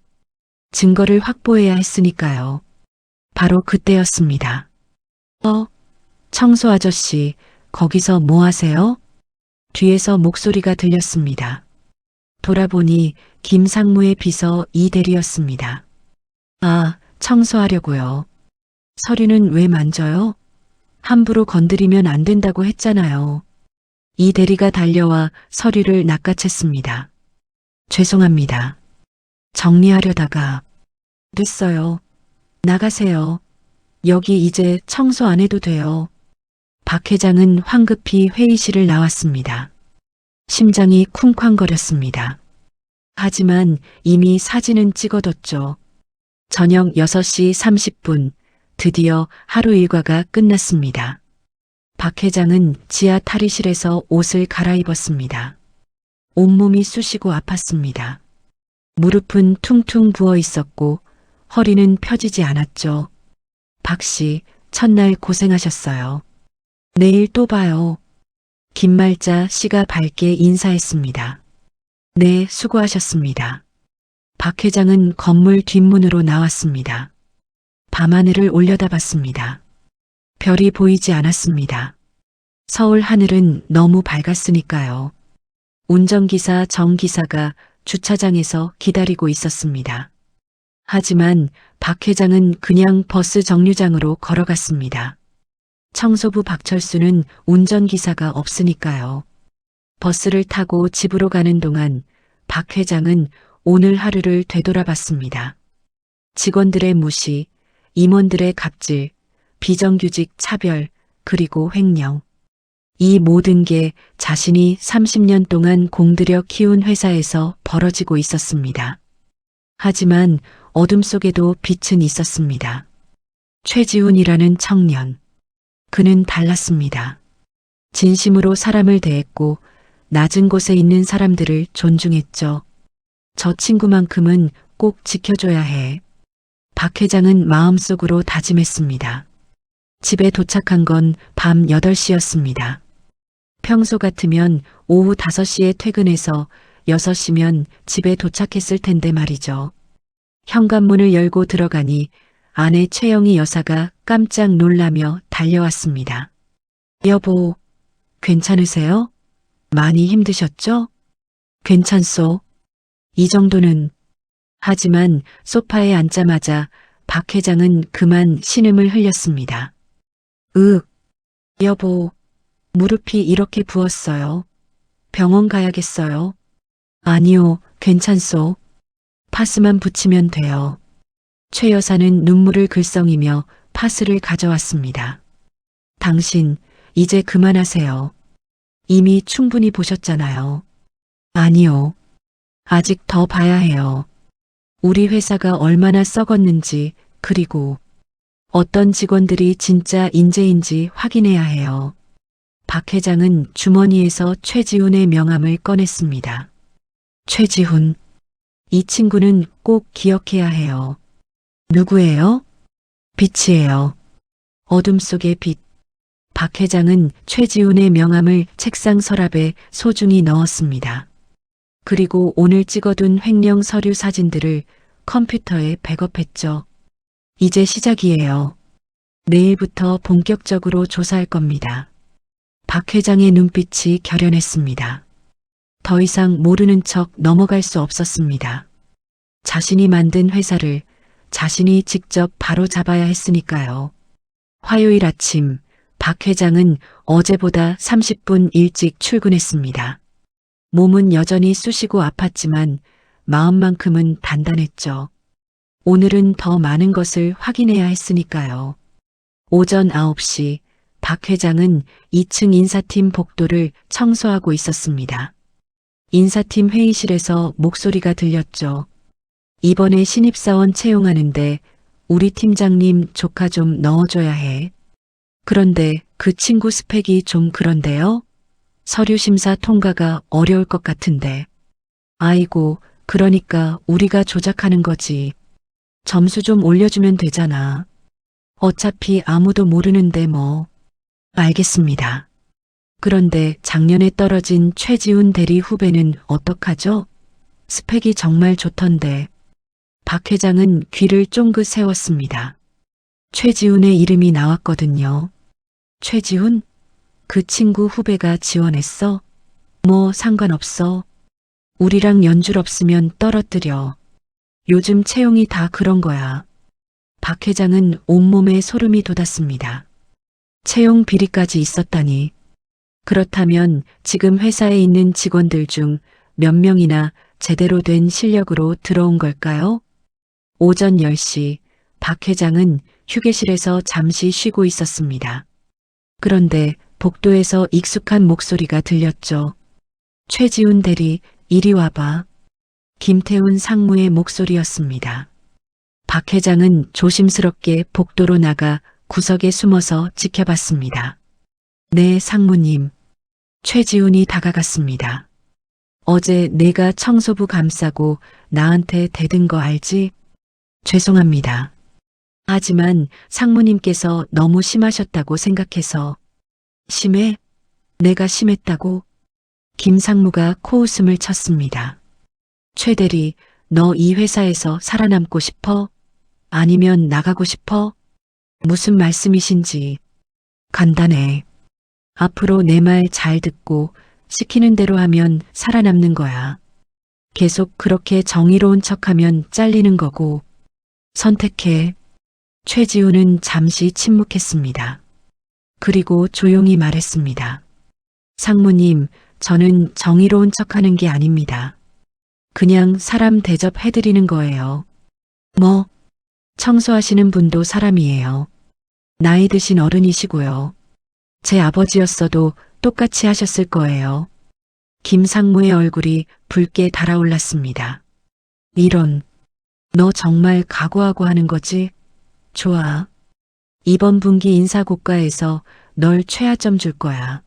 B: 증거를 확보해야 했으니까요. 바로 그때였습니다. 청소 아저씨, 거기서 뭐 하세요? 뒤에서 목소리가 들렸습니다. 돌아보니 김 상무의 비서 이 대리였습니다. 아, 청소하려고요. 서류는 왜 만져요? 함부로 건드리면 안 된다고 했잖아요. 이 대리가 달려와 서류를 낚아챘습니다. 죄송합니다. 정리하려다가. 됐어요. 나가세요. 여기 이제 청소 안 해도 돼요. 박 회장은 황급히 회의실을 나왔습니다. 심장이 쿵쾅거렸습니다. 하지만 이미 사진은 찍어뒀죠. 저녁 6시 30분, 드디어 하루 일과가 끝났습니다. 박 회장은 지하 탈의실에서 옷을 갈아입었습니다. 온몸이 쑤시고 아팠습니다. 무릎은 퉁퉁 부어 있었고 허리는 펴지지 않았죠. 박 씨, 첫날 고생하셨어요. 내일 또 봐요. 김말자 씨가 밝게 인사했습니다. 네, 수고하셨습니다. 박 회장은 건물 뒷문으로 나왔습니다. 밤하늘을 올려다봤습니다. 별이 보이지 않았습니다. 서울 하늘은 너무 밝았으니까요. 운전기사 정 기사가 주차장에서 기다리고 있었습니다. 하지만 박 회장은 그냥 버스 정류장으로 걸어갔습니다. 청소부 박철수는 운전기사가 없으니까요. 버스를 타고 집으로 가는 동안 박 회장은 오늘 하루를 되돌아봤습니다. 직원들의 무시, 임원들의 갑질, 비정규직 차별, 그리고 횡령. 이 모든 게 자신이 30년 동안 공들여 키운 회사에서 벌어지고 있었습니다. 하지만 어둠 속에도 빛은 있었습니다. 최지훈이라는 청년. 그는 달랐습니다. 진심으로 사람을 대했고 낮은 곳에 있는 사람들을 존중했죠. 저 친구만큼은 꼭 지켜줘야 해. 박 회장은 마음속으로 다짐했습니다. 집에 도착한 건 밤 8시였습니다. 평소 같으면 오후 5시에 퇴근해서 6시면 집에 도착했을 텐데 말이죠. 현관문을 열고 들어가니 아내 최영희 여사가 깜짝 놀라며 달려왔습니다. 여보, 괜찮으세요? 많이 힘드셨죠? 괜찮소. 이 정도는. 하지만 소파에 앉자마자 박 회장은 그만 신음을 흘렸습니다. 여보, 무릎이 이렇게 부었어요. 병원 가야겠어요. 아니요, 괜찮소. 파스만 붙이면 돼요. 최 여사는 눈물을 글썽이며 파스를 가져왔습니다. 당신, 이제 그만하세요. 이미 충분히 보셨잖아요. 아니요. 아직 더 봐야 해요. 우리 회사가 얼마나 썩었는지, 그리고 어떤 직원들이 진짜 인재인지 확인해야 해요. 박 회장은 주머니에서 최지훈의 명함을 꺼냈습니다. 최지훈. 이 친구는 꼭 기억해야 해요. 누구예요? 빛이에요. 어둠 속의 빛. 박 회장은 최지훈의 명함을 책상 서랍에 소중히 넣었습니다. 그리고 오늘 찍어둔 횡령 서류 사진들을 컴퓨터에 백업했죠. 이제 시작이에요. 내일부터 본격적으로 조사할 겁니다. 박 회장의 눈빛이 결연했습니다. 더 이상 모르는 척 넘어갈 수 없었습니다. 자신이 만든 회사를 자신이 직접 바로 잡아야 했으니까요. 화요일 아침 박 회장은 어제보다 30분 일찍 출근했습니다. 몸은 여전히 쑤시고 아팠지만 마음만큼은 단단했죠. 오늘은 더 많은 것을 확인해야 했으니까요. 오전 9시 박 회장은 2층 인사팀 복도를 청소하고 있었습니다. 인사팀 회의실에서 목소리가 들렸죠. 이번에 신입사원 채용하는데 우리 팀장님 조카 좀 넣어줘야 해. 그런데 그 친구 스펙이 좀 그런데요? 서류 심사 통과가 어려울 것 같은데. 아이고, 그러니까 우리가 조작하는 거지. 점수 좀 올려주면 되잖아. 어차피 아무도 모르는데 뭐. 알겠습니다. 그런데 작년에 떨어진 최지훈 대리 후배는 어떡하죠? 스펙이 정말 좋던데. 박 회장은 귀를 쫑긋 세웠습니다. 최지훈의 이름이 나왔거든요. 최지훈? 그 친구 후배가 지원했어? 뭐 상관없어. 우리랑 연줄 없으면 떨어뜨려. 요즘 채용이 다 그런 거야. 박 회장은 온몸에 소름이 돋았습니다. 채용 비리까지 있었다니. 그렇다면 지금 회사에 있는 직원들 중 몇 명이나 제대로 된 실력으로 들어온 걸까요? 오전 10시 박 회장은 휴게실에서 잠시 쉬고 있었습니다. 그런데 복도에서 익숙한 목소리가 들렸죠. 최지훈 대리, 이리 와봐. 김태훈 상무의 목소리였습니다. 박 회장은 조심스럽게 복도로 나가 구석에 숨어서 지켜봤습니다. 네, 상무님. 최지훈이 다가갔습니다. 어제 내가 청소부 감싸고 나한테 대든 거 알지? 죄송합니다. 하지만 상무님께서 너무 심하셨다고 생각해서. 심해? 내가 심했다고? 김 상무가 코웃음을 쳤습니다. 최 대리, 너 이 회사에서 살아남고 싶어? 아니면 나가고 싶어? 무슨 말씀이신지. 간단해. 앞으로 내 말 잘 듣고 시키는 대로 하면 살아남는 거야. 계속 그렇게 정의로운 척하면 잘리는 거고. 선택해. 최지훈은 잠시 침묵했습니다. 그리고 조용히 말했습니다. 상무님, 저는 정의로운 척하는 게 아닙니다. 그냥 사람 대접해드리는 거예요. 뭐? 청소하시는 분도 사람이에요. 나이 드신 어른이시고요. 제 아버지였어도 똑같이 하셨을 거예요. 김 상무의 얼굴이 붉게 달아올랐습니다. 이런, 너 정말 각오하고 하는 거지? 좋아. 이번 분기 인사고과에서 널 최하점 줄 거야.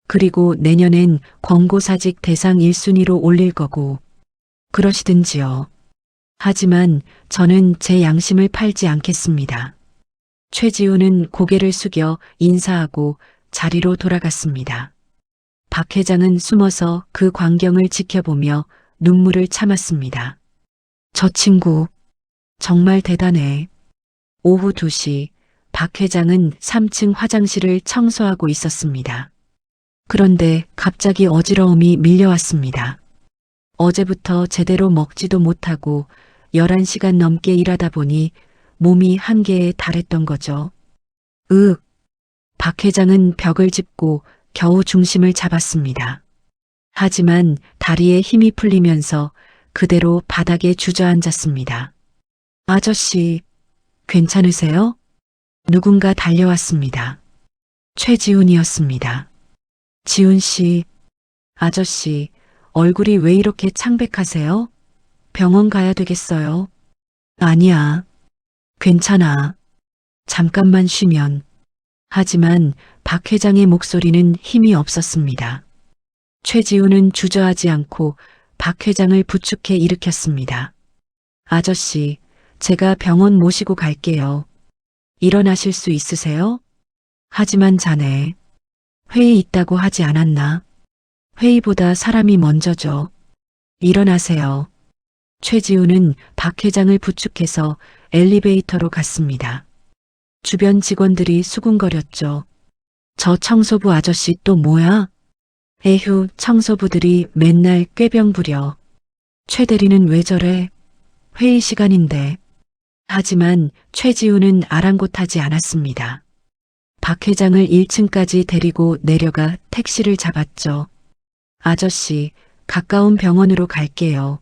B: 그리고 내년엔 권고사직 대상 1순위로 올릴 거고. 그러시든지요. 하지만 저는 제 양심을 팔지 않겠습니다. 최지훈은 고개를 숙여 인사하고 자리로 돌아갔습니다. 박 회장은 숨어서 그 광경을 지켜보며 눈물을 참았습니다. 저 친구, 정말 대단해. 오후 2시, 박 회장은 3층 화장실을 청소하고 있었습니다. 그런데 갑자기 어지러움이 밀려왔습니다. 어제부터 제대로 먹지도 못하고 11시간 넘게 일하다 보니 몸이 한계에 달했던 거죠. 박 회장은 벽을 짚고 겨우 중심을 잡았습니다. 하지만 다리에 힘이 풀리면서 그대로 바닥에 주저앉았습니다. 아저씨, 괜찮으세요? 누군가 달려왔습니다. 최지훈이었습니다. 지훈 씨, 아저씨, 얼굴이 왜 이렇게 창백하세요? 병원 가야 되겠어요. 아니야. 괜찮아. 잠깐만 쉬면. 하지만 박 회장의 목소리는 힘이 없었습니다. 최지훈은 주저하지 않고 박 회장을 부축해 일으켰습니다. 아저씨, 제가 병원 모시고 갈게요. 일어나실 수 있으세요? 하지만 자네, 회의 있다고 하지 않았나? 회의보다 사람이 먼저죠. 일어나세요. 최지훈은 박 회장을 부축해서 엘리베이터로 갔습니다. 주변 직원들이 수군거렸죠. 저 청소부 아저씨 또 뭐야? 에휴, 청소부들이 맨날 꾀병 부려. 최 대리는 왜 저래? 회의 시간인데. 하지만 최지훈은 아랑곳하지 않았습니다. 박 회장을 1층까지 데리고 내려가 택시를 잡았죠. 아저씨, 가까운 병원으로 갈게요.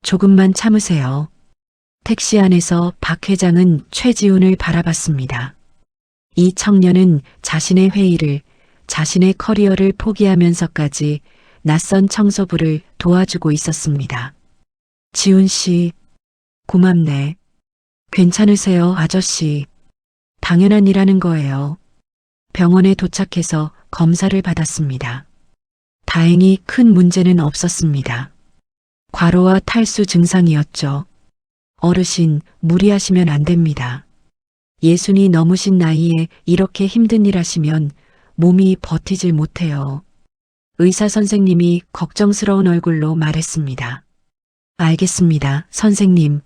B: 조금만 참으세요. 택시 안에서 박 회장은 최지훈을 바라봤습니다. 이 청년은 자신의 회의를, 자신의 커리어를 포기하면서까지 낯선 청소부를 도와주고 있었습니다. 지훈 씨, 고맙네. 괜찮으세요, 아저씨. 당연한 일하는 거예요. 병원에 도착해서 검사를 받았습니다. 다행히 큰 문제는 없었습니다. 과로와 탈수 증상이었죠. 어르신, 무리하시면 안 됩니다. 예순이 넘으신 나이에 이렇게 힘든 일 하시면 몸이 버티질 못해요. 의사 선생님이 걱정스러운 얼굴로 말했습니다. 알겠습니다, 선생님.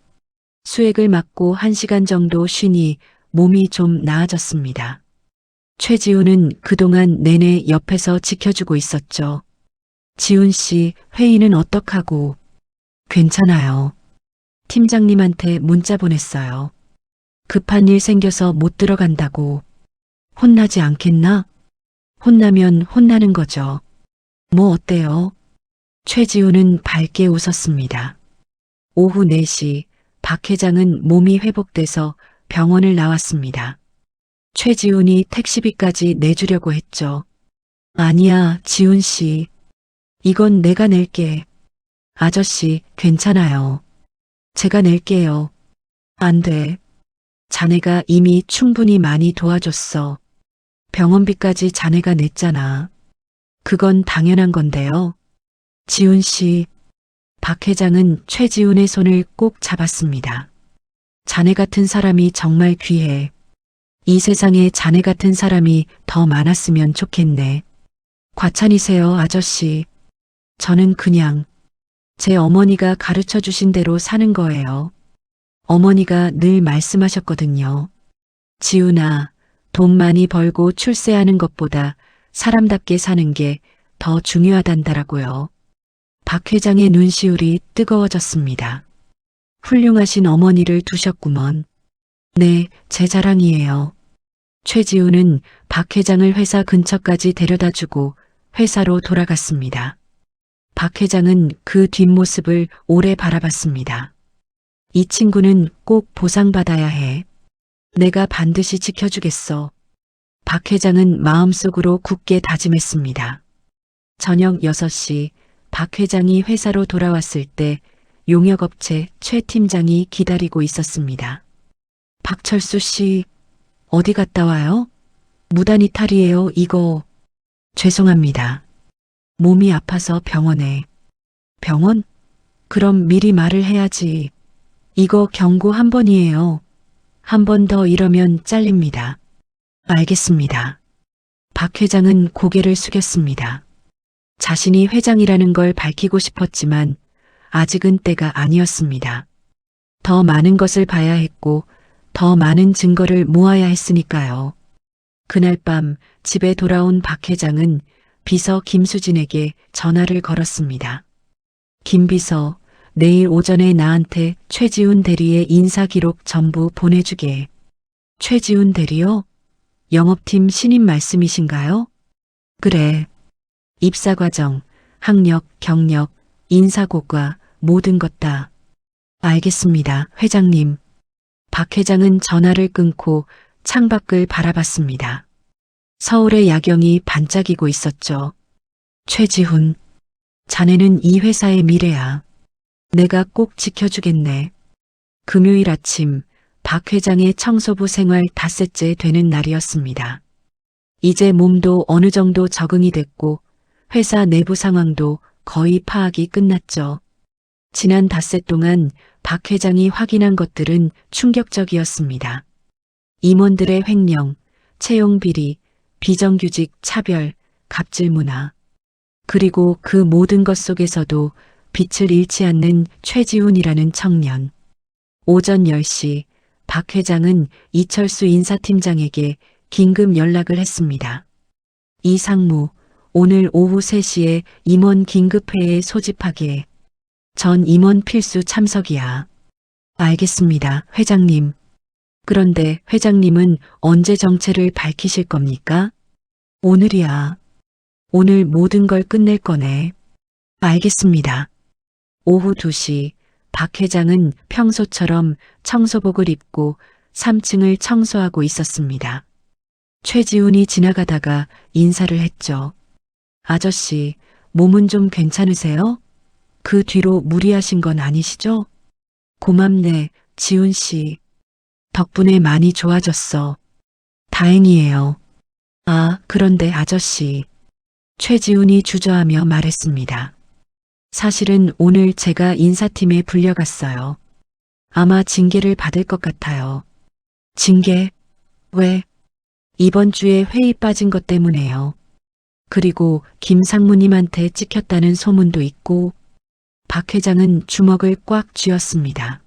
B: 수액을 맞고 1시간 정도 쉬니 몸이 좀 나아졌습니다. 최지훈은 그동안 내내 옆에서 지켜주고 있었죠. 지훈 씨, 회의는 어떡하고? 괜찮아요. 팀장님한테 문자 보냈어요. 급한 일 생겨서 못 들어간다고. 혼나지 않겠나? 혼나면 혼나는 거죠. 뭐 어때요? 최지훈은 밝게 웃었습니다. 오후 4시 박 회장은 몸이 회복돼서 병원을 나왔습니다. 최지훈이 택시비까지 내주려고 했죠. 아니야, 지훈 씨. 이건 내가 낼게. 아저씨, 괜찮아요. 제가 낼게요. 안 돼. 자네가 이미 충분히 많이 도와줬어. 병원비까지 자네가 냈잖아. 그건 당연한 건데요. 지훈 씨, 박 회장은 최지훈의 손을 꼭 잡았습니다. 자네 같은 사람이 정말 귀해. 이 세상에 자네 같은 사람이 더 많았으면 좋겠네. 과찬이세요, 아저씨. 저는 그냥 제 어머니가 가르쳐 주신 대로 사는 거예요. 어머니가 늘 말씀하셨거든요. 지훈아, 돈 많이 벌고 출세하는 것보다 사람답게 사는 게 더 중요하단다라고요. 박 회장의 눈시울이 뜨거워졌습니다. 훌륭하신 어머니를 두셨구먼. 네, 제 자랑이에요. 최지훈은 박 회장을 회사 근처까지 데려다주고 회사로 돌아갔습니다. 박 회장은 그 뒷모습을 오래 바라봤습니다. 이 친구는 꼭 보상받아야 해. 내가 반드시 지켜주겠어. 박 회장은 마음속으로 굳게 다짐했습니다. 저녁 6시 박 회장이 회사로 돌아왔을 때 용역업체 최 팀장이 기다리고 있었습니다. 박철수 씨, 어디 갔다 와요? 무단 이탈이에요, 이거. 죄송합니다. 몸이 아파서 병원에. 병원? 그럼 미리 말을 해야지. 이거 경고 한 번이에요. 한 번 더 이러면 잘립니다. 알겠습니다. 박 회장은 고개를 숙였습니다. 자신이 회장이라는 걸 밝히고 싶었지만 아직은 때가 아니었습니다. 더 많은 것을 봐야 했고 더 많은 증거를 모아야 했으니까요. 그날 밤 집에 돌아온 박 회장은 비서 김수진에게 전화를 걸었습니다. 김 비서, 내일 오전에 나한테 최지훈 대리의 인사 기록 전부 보내주게. 최지훈 대리요? 영업팀 신임 말씀이신가요? 그래. 입사 과정, 학력, 경력, 인사고과 모든 것 다. 알겠습니다, 회장님. 박 회장은 전화를 끊고 창밖을 바라봤습니다. 서울의 야경이 반짝이고 있었죠. 최지훈, 자네는 이 회사의 미래야. 내가 꼭 지켜주겠네. 금요일 아침 박 회장의 청소부 생활 닷새째 되는 날이었습니다. 이제 몸도 어느 정도 적응이 됐고 회사 내부 상황도 거의 파악이 끝났죠. 지난 닷새 동안 박 회장이 확인한 것들은 충격적이었습니다. 임원들의 횡령, 채용 비리, 비정규직 차별, 갑질 문화. 그리고 그 모든 것 속에서도 빛을 잃지 않는 최지훈이라는 청년. 오전 10시 박 회장은 이철수 인사팀장에게 긴급 연락을 했습니다. 이 상무, 오늘 오후 3시에 임원 긴급회의에 소집하게. 전 임원 필수 참석이야. 알겠습니다, 회장님. 그런데 회장님은 언제 정체를 밝히실 겁니까? 오늘이야. 오늘 모든 걸 끝낼 거네. 알겠습니다. 오후 2시 박 회장은 평소처럼 청소복을 입고 3층을 청소하고 있었습니다. 최지훈이 지나가다가 인사를 했죠. 아저씨, 몸은 좀 괜찮으세요? 그 뒤로 무리하신 건 아니시죠? 고맙네, 지훈 씨. 덕분에 많이 좋아졌어. 다행이에요. 아, 그런데 아저씨. 최지훈이 주저하며 말했습니다. 사실은 오늘 제가 인사팀에 불려갔어요. 아마 징계를 받을 것 같아요. 징계? 왜? 이번 주에 회의 빠진 것 때문에요. 그리고 김 상무님한테 찍혔다는 소문도 있고, 박 회장은 주먹을 꽉 쥐었습니다.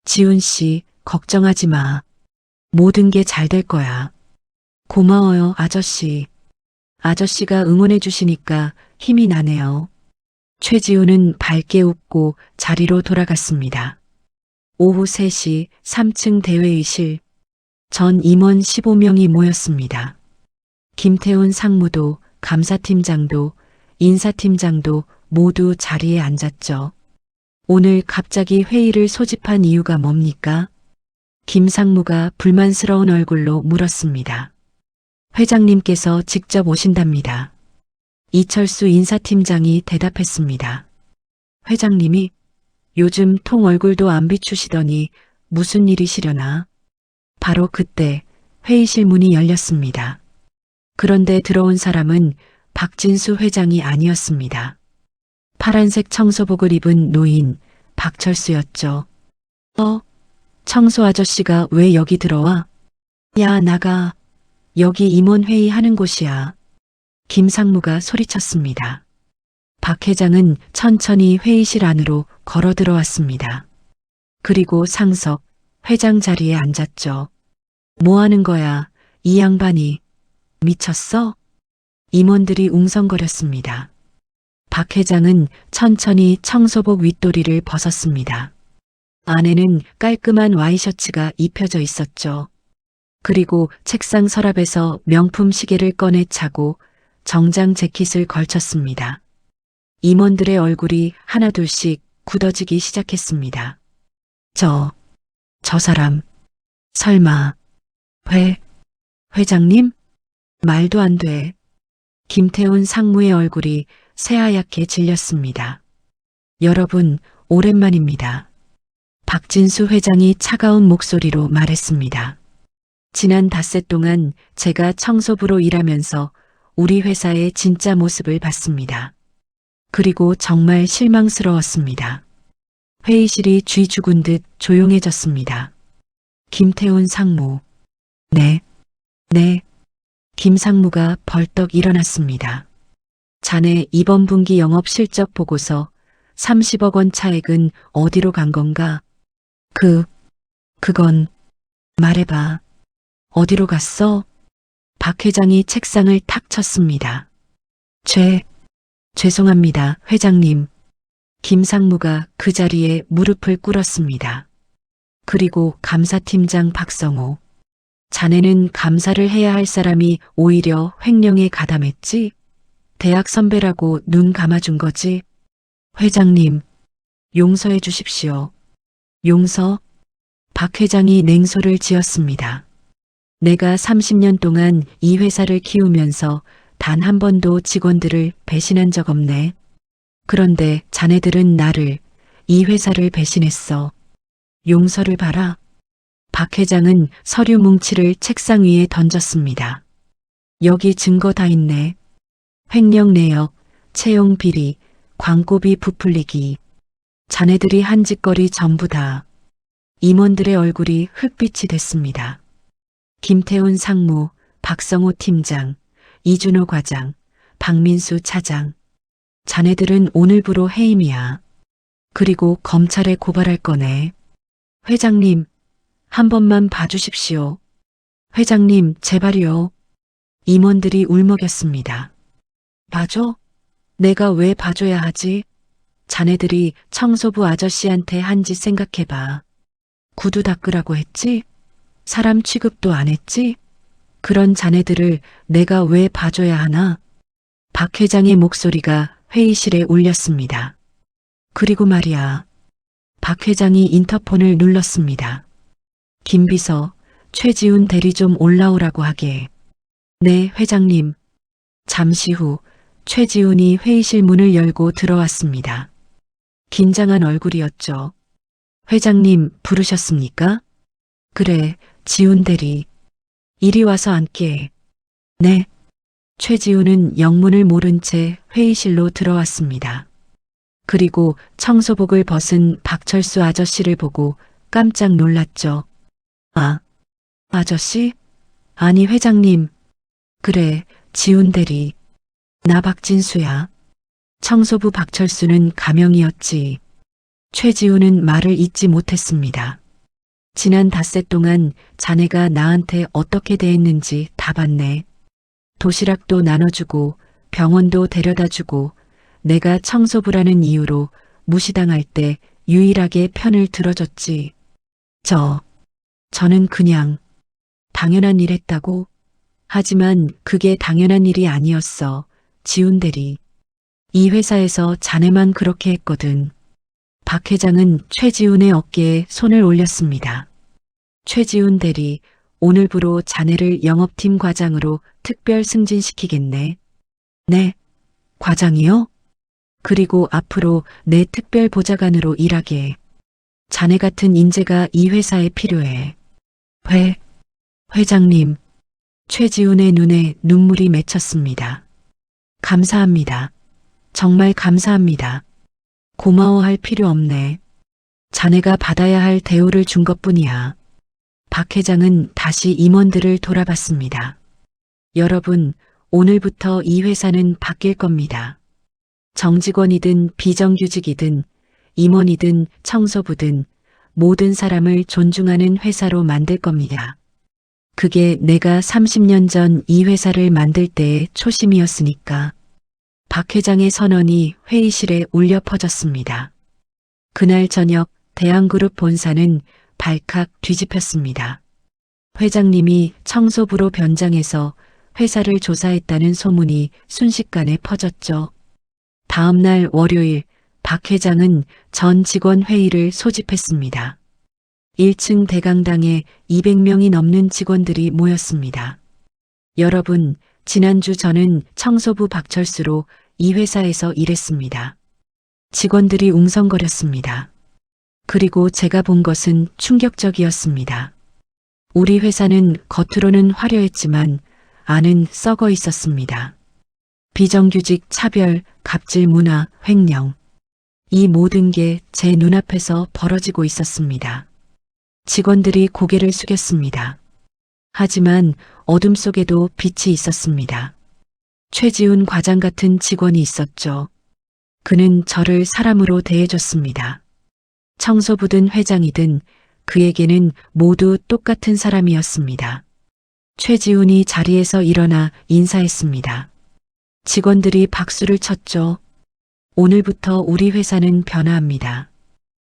B: 지훈 씨, 걱정하지 마. 모든 게 잘 될 거야. 고마워요, 아저씨. 아저씨가 응원해 주시니까 힘이 나네요. 최지훈은 밝게 웃고 자리로 돌아갔습니다. 오후 3시 3층 대회의실. 전 임원 15명이 모였습니다. 김태훈 상무도, 감사팀장도, 인사팀장도 모두 자리에 앉았죠. 오늘 갑자기 회의를 소집한 이유가 뭡니까? 김 상무가 불만스러운 얼굴로 물었습니다. 회장님께서 직접 오신답니다. 이철수 인사팀장이 대답했습니다. 회장님이 요즘 통 얼굴도 안 비추시더니 무슨 일이시려나? 바로 그때 회의실 문이 열렸습니다. 그런데 들어온 사람은 박진수 회장이 아니었습니다. 파란색 청소복을 입은 노인 박철수였죠. 청소 아저씨가 왜 여기 들어와? 야, 나가. 여기 임원회의 하는 곳이야. 김상무가 소리쳤습니다. 박 회장은 천천히 회의실 안으로 걸어 들어왔습니다. 그리고 상석, 회장 자리에 앉았죠. 뭐 하는 거야, 이 양반이. 미쳤어? 임원들이 웅성거렸습니다. 박 회장은 천천히 청소복 윗도리를 벗었습니다. 안에는 깔끔한 와이셔츠가 입혀져 있었죠. 그리고 책상 서랍에서 명품 시계를 꺼내 차고 정장 재킷을 걸쳤습니다. 임원들의 얼굴이 하나둘씩 굳어지기 시작했습니다. 저 사람, 설마, 회장님? 말도 안 돼. 김태훈 상무의 얼굴이 새하얗게 질렸습니다. 여러분, 오랜만입니다. 박진수 회장이 차가운 목소리로 말했습니다. 지난 닷새 동안 제가 청소부로 일하면서 우리 회사의 진짜 모습을 봤습니다. 그리고 정말 실망스러웠습니다. 회의실이 쥐 죽은 듯 조용해졌습니다. 김태훈 상무. 네. 김 상무가 벌떡 일어났습니다. 자네 이번 분기 영업 실적 보고서 30억 원 차액은 어디로 간 건가? 그건 말해봐. 어디로 갔어? 박 회장이 책상을 탁 쳤습니다. 죄송합니다, 회장님. 김 상무가 그 자리에 무릎을 꿇었습니다. 그리고 감사팀장 박성호. 자네는 감사를 해야 할 사람이 오히려 횡령에 가담했지? 대학 선배라고 눈 감아준 거지? 회장님, 용서해 주십시오. 용서? 박 회장이 냉소를 지었습니다. 내가 30년 동안 이 회사를 키우면서 단 한 번도 직원들을 배신한 적 없네. 그런데 자네들은 나를, 이 회사를 배신했어. 용서를 바라. 박 회장은 서류 뭉치를 책상 위에 던졌습니다. 여기 증거 다 있네. 횡령 내역, 채용 비리, 광고비 부풀리기. 자네들이 한 짓거리 전부 다. 임원들의 얼굴이 흑빛이 됐습니다. 김태훈 상무, 박성호 팀장, 이준호 과장, 박민수 차장. 자네들은 오늘부로 해임이야. 그리고 검찰에 고발할 거네. 회장님, 한 번만 봐주십시오. 회장님, 제발요. 임원들이 울먹였습니다. 봐줘? 내가 왜 봐줘야 하지? 자네들이 청소부 아저씨한테 한 짓 생각해봐. 구두 닦으라고 했지? 사람 취급도 안 했지? 그런 자네들을 내가 왜 봐줘야 하나? 박 회장의 목소리가 회의실에 울렸습니다. 그리고 말이야. 박 회장이 인터폰을 눌렀습니다. 김비서, 최지훈 대리 좀 올라오라고 하게. 네, 회장님. 잠시 후 최지훈이 회의실 문을 열고 들어왔습니다. 긴장한 얼굴이었죠. 회장님 부르셨습니까? 그래, 지훈 대리. 이리 와서 앉게. 네. 최지훈은 영문을 모른 채 회의실로 들어왔습니다. 그리고 청소복을 벗은 박철수 아저씨를 보고 깜짝 놀랐죠. 아저씨? 아니, 회장님. 그래, 지훈 대리. 나 박진수야. 청소부 박철수는 가명이었지. 최지훈은 말을 잇지 못했습니다. 지난 닷새 동안 자네가 나한테 어떻게 대했는지 다 봤네. 도시락도 나눠주고 병원도 데려다주고 내가 청소부라는 이유로 무시당할 때 유일하게 편을 들어줬지. 저는 그냥 당연한 일 했다고. 하지만 그게 당연한 일이 아니었어. 지훈 대리. 이 회사에서 자네만 그렇게 했거든. 박 회장은 최지훈의 어깨에 손을 올렸습니다. 최지훈 대리, 오늘부로 자네를 영업팀 과장으로 특별 승진시키겠네. 네, 과장이요? 그리고 앞으로 내 특별 보좌관으로 일하게. 자네 같은 인재가 이 회사에 필요해. 회장님. 최지훈의 눈에 눈물이 맺혔습니다. 감사합니다. 정말 감사합니다. 고마워할 필요 없네. 자네가 받아야 할 대우를 준 것뿐이야. 박 회장은 다시 임원들을 돌아봤습니다. 여러분, 오늘부터 이 회사는 바뀔 겁니다. 정직원이든 비정규직이든 임원이든 청소부든 모든 사람을 존중하는 회사로 만들 겁니다. 그게 내가 30년 전 이 회사를 만들 때의 초심이었으니까. 박 회장의 선언이 회의실에 울려 퍼졌습니다. 그날 저녁 대한그룹 본사는 발칵 뒤집혔습니다. 회장님이 청소부로 변장해서 회사를 조사했다는 소문이 순식간에 퍼졌죠. 다음 날 월요일 박 회장은 전 직원 회의를 소집했습니다. 1층 대강당에 200명이 넘는 직원들이 모였습니다. 여러분, 지난주 저는 청소부 박철수로 이 회사에서 일했습니다. 직원들이 웅성거렸습니다. 그리고 제가 본 것은 충격적이었습니다. 우리 회사는 겉으로는 화려했지만 안은 썩어 있었습니다. 비정규직, 차별, 갑질 문화, 횡령. 이 모든 게 제 눈앞에서 벌어지고 있었습니다. 직원들이 고개를 숙였습니다. 하지만 어둠 속에도 빛이 있었습니다. 최지훈 과장 같은 직원이 있었죠. 그는 저를 사람으로 대해줬습니다. 청소부든 회장이든 그에게는 모두 똑같은 사람이었습니다. 최지훈이 자리에서 일어나 인사했습니다. 직원들이 박수를 쳤죠. 오늘부터 우리 회사는 변화합니다.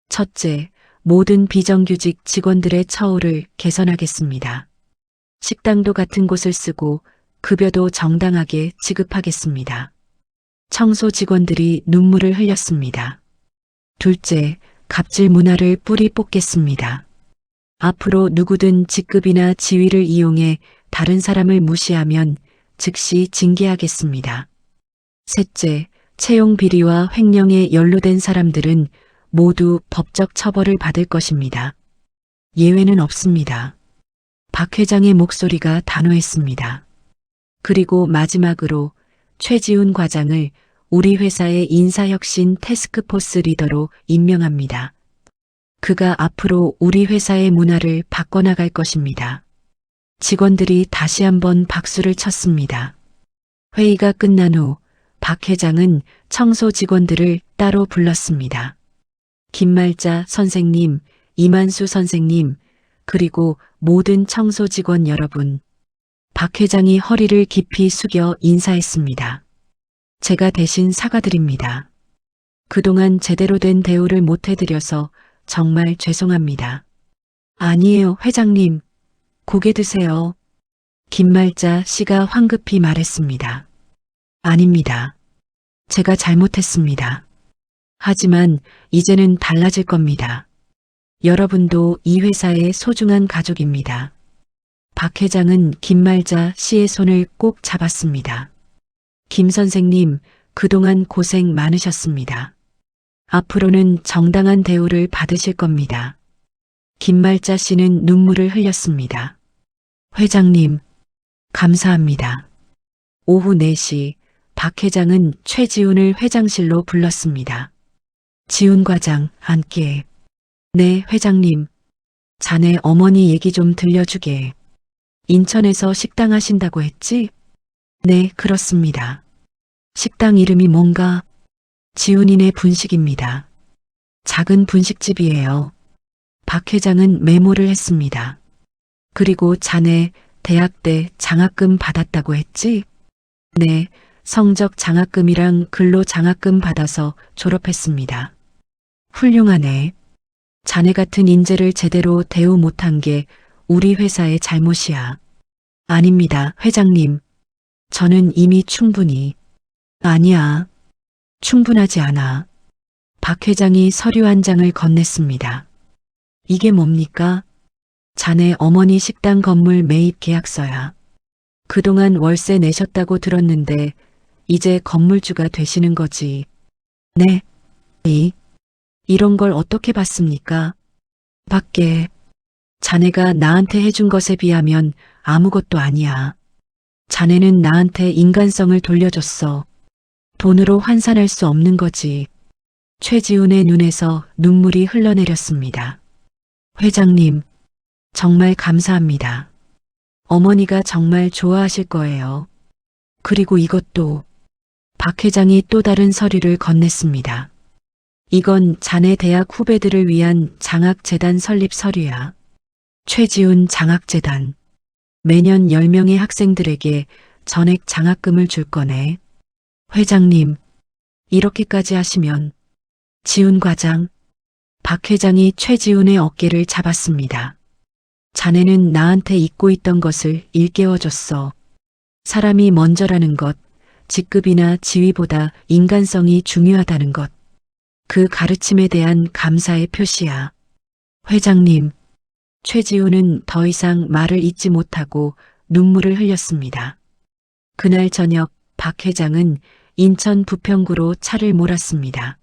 B: 첫째, 모든 비정규직 직원들의 처우를 개선하겠습니다. 식당도 같은 곳을 쓰고 급여도 정당하게 지급하겠습니다. 청소 직원들이 눈물을 흘렸습니다. 둘째, 갑질 문화를 뿌리 뽑겠습니다. 앞으로 누구든 직급이나 지위를 이용해 다른 사람을 무시하면 즉시 징계하겠습니다. 셋째, 채용 비리와 횡령에 연루된 사람들은 모두 법적 처벌을 받을 것입니다. 예외는 없습니다. 박 회장의 목소리가 단호했습니다. 그리고 마지막으로 최지훈 과장을 우리 회사의 인사혁신 태스크포스 리더로 임명합니다. 그가 앞으로 우리 회사의 문화를 바꿔나갈 것입니다. 직원들이 다시 한번 박수를 쳤습니다. 회의가 끝난 후 박 회장은 청소 직원들을 따로 불렀습니다. 김말자 선생님, 이만수 선생님, 그리고 모든 청소 직원 여러분. 박 회장이 허리를 깊이 숙여 인사했습니다. 제가 대신 사과드립니다. 그동안 제대로 된 대우를 못 해드려서 정말 죄송합니다. 아니에요, 회장님. 고개 드세요. 김말자 씨가 황급히 말했습니다. 아닙니다. 제가 잘못했습니다. 하지만 이제는 달라질 겁니다. 여러분도 이 회사의 소중한 가족입니다. 박 회장은 김말자 씨의 손을 꼭 잡았습니다. 김 선생님, 그동안 고생 많으셨습니다. 앞으로는 정당한 대우를 받으실 겁니다. 김말자 씨는 눈물을 흘렸습니다. 회장님, 감사합니다. 오후 4시 박 회장은 최지훈을 회장실로 불렀습니다. 지훈 과장, 함께. 네, 회장님. 자네 어머니 얘기 좀 들려주게. 인천에서 식당 하신다고 했지? 네, 그렇습니다. 식당 이름이 뭔가? 지훈이네 분식입니다. 작은 분식집이에요. 박 회장은 메모를 했습니다. 그리고 자네 대학 때 장학금 받았다고 했지? 네, 성적 장학금이랑 근로 장학금 받아서 졸업했습니다. 훌륭하네. 자네 같은 인재를 제대로 대우 못한 게 우리 회사의 잘못이야. 아닙니다, 회장님. 저는 이미 충분히. 아니야. 충분하지 않아. 박 회장이 서류 한 장을 건넸습니다. 이게 뭡니까? 자네 어머니 식당 건물 매입 계약서야. 그동안 월세 내셨다고 들었는데 이제 건물주가 되시는 거지. 네. 이런 걸 어떻게 받습니까? 밖에 자네가 나한테 해준 것에 비하면 아무것도 아니야. 자네는 나한테 인간성을 돌려줬어. 돈으로 환산할 수 없는 거지. 최지훈의 눈에서 눈물이 흘러내렸습니다. 회장님, 정말 감사합니다. 어머니가 정말 좋아하실 거예요. 그리고 이것도 박 회장이 또 다른 서류를 건넸습니다. 이건 자네 대학 후배들을 위한 장학재단 설립 서류야. 최지훈 장학재단. 매년 10명의 학생들에게 전액 장학금을 줄 거네. 회장님, 이렇게까지 하시면 지훈 과장, 박 회장이 최지훈의 어깨를 잡았습니다. 자네는 나한테 잊고 있던 것을 일깨워줬어. 사람이 먼저라는 것, 직급이나 지위보다 인간성이 중요하다는 것. 그 가르침에 대한 감사의 표시야. 회장님, 최지훈은 더 이상 말을 잇지 못하고 눈물을 흘렸습니다. 그날 저녁 박 회장은 인천 부평구로 차를 몰았습니다.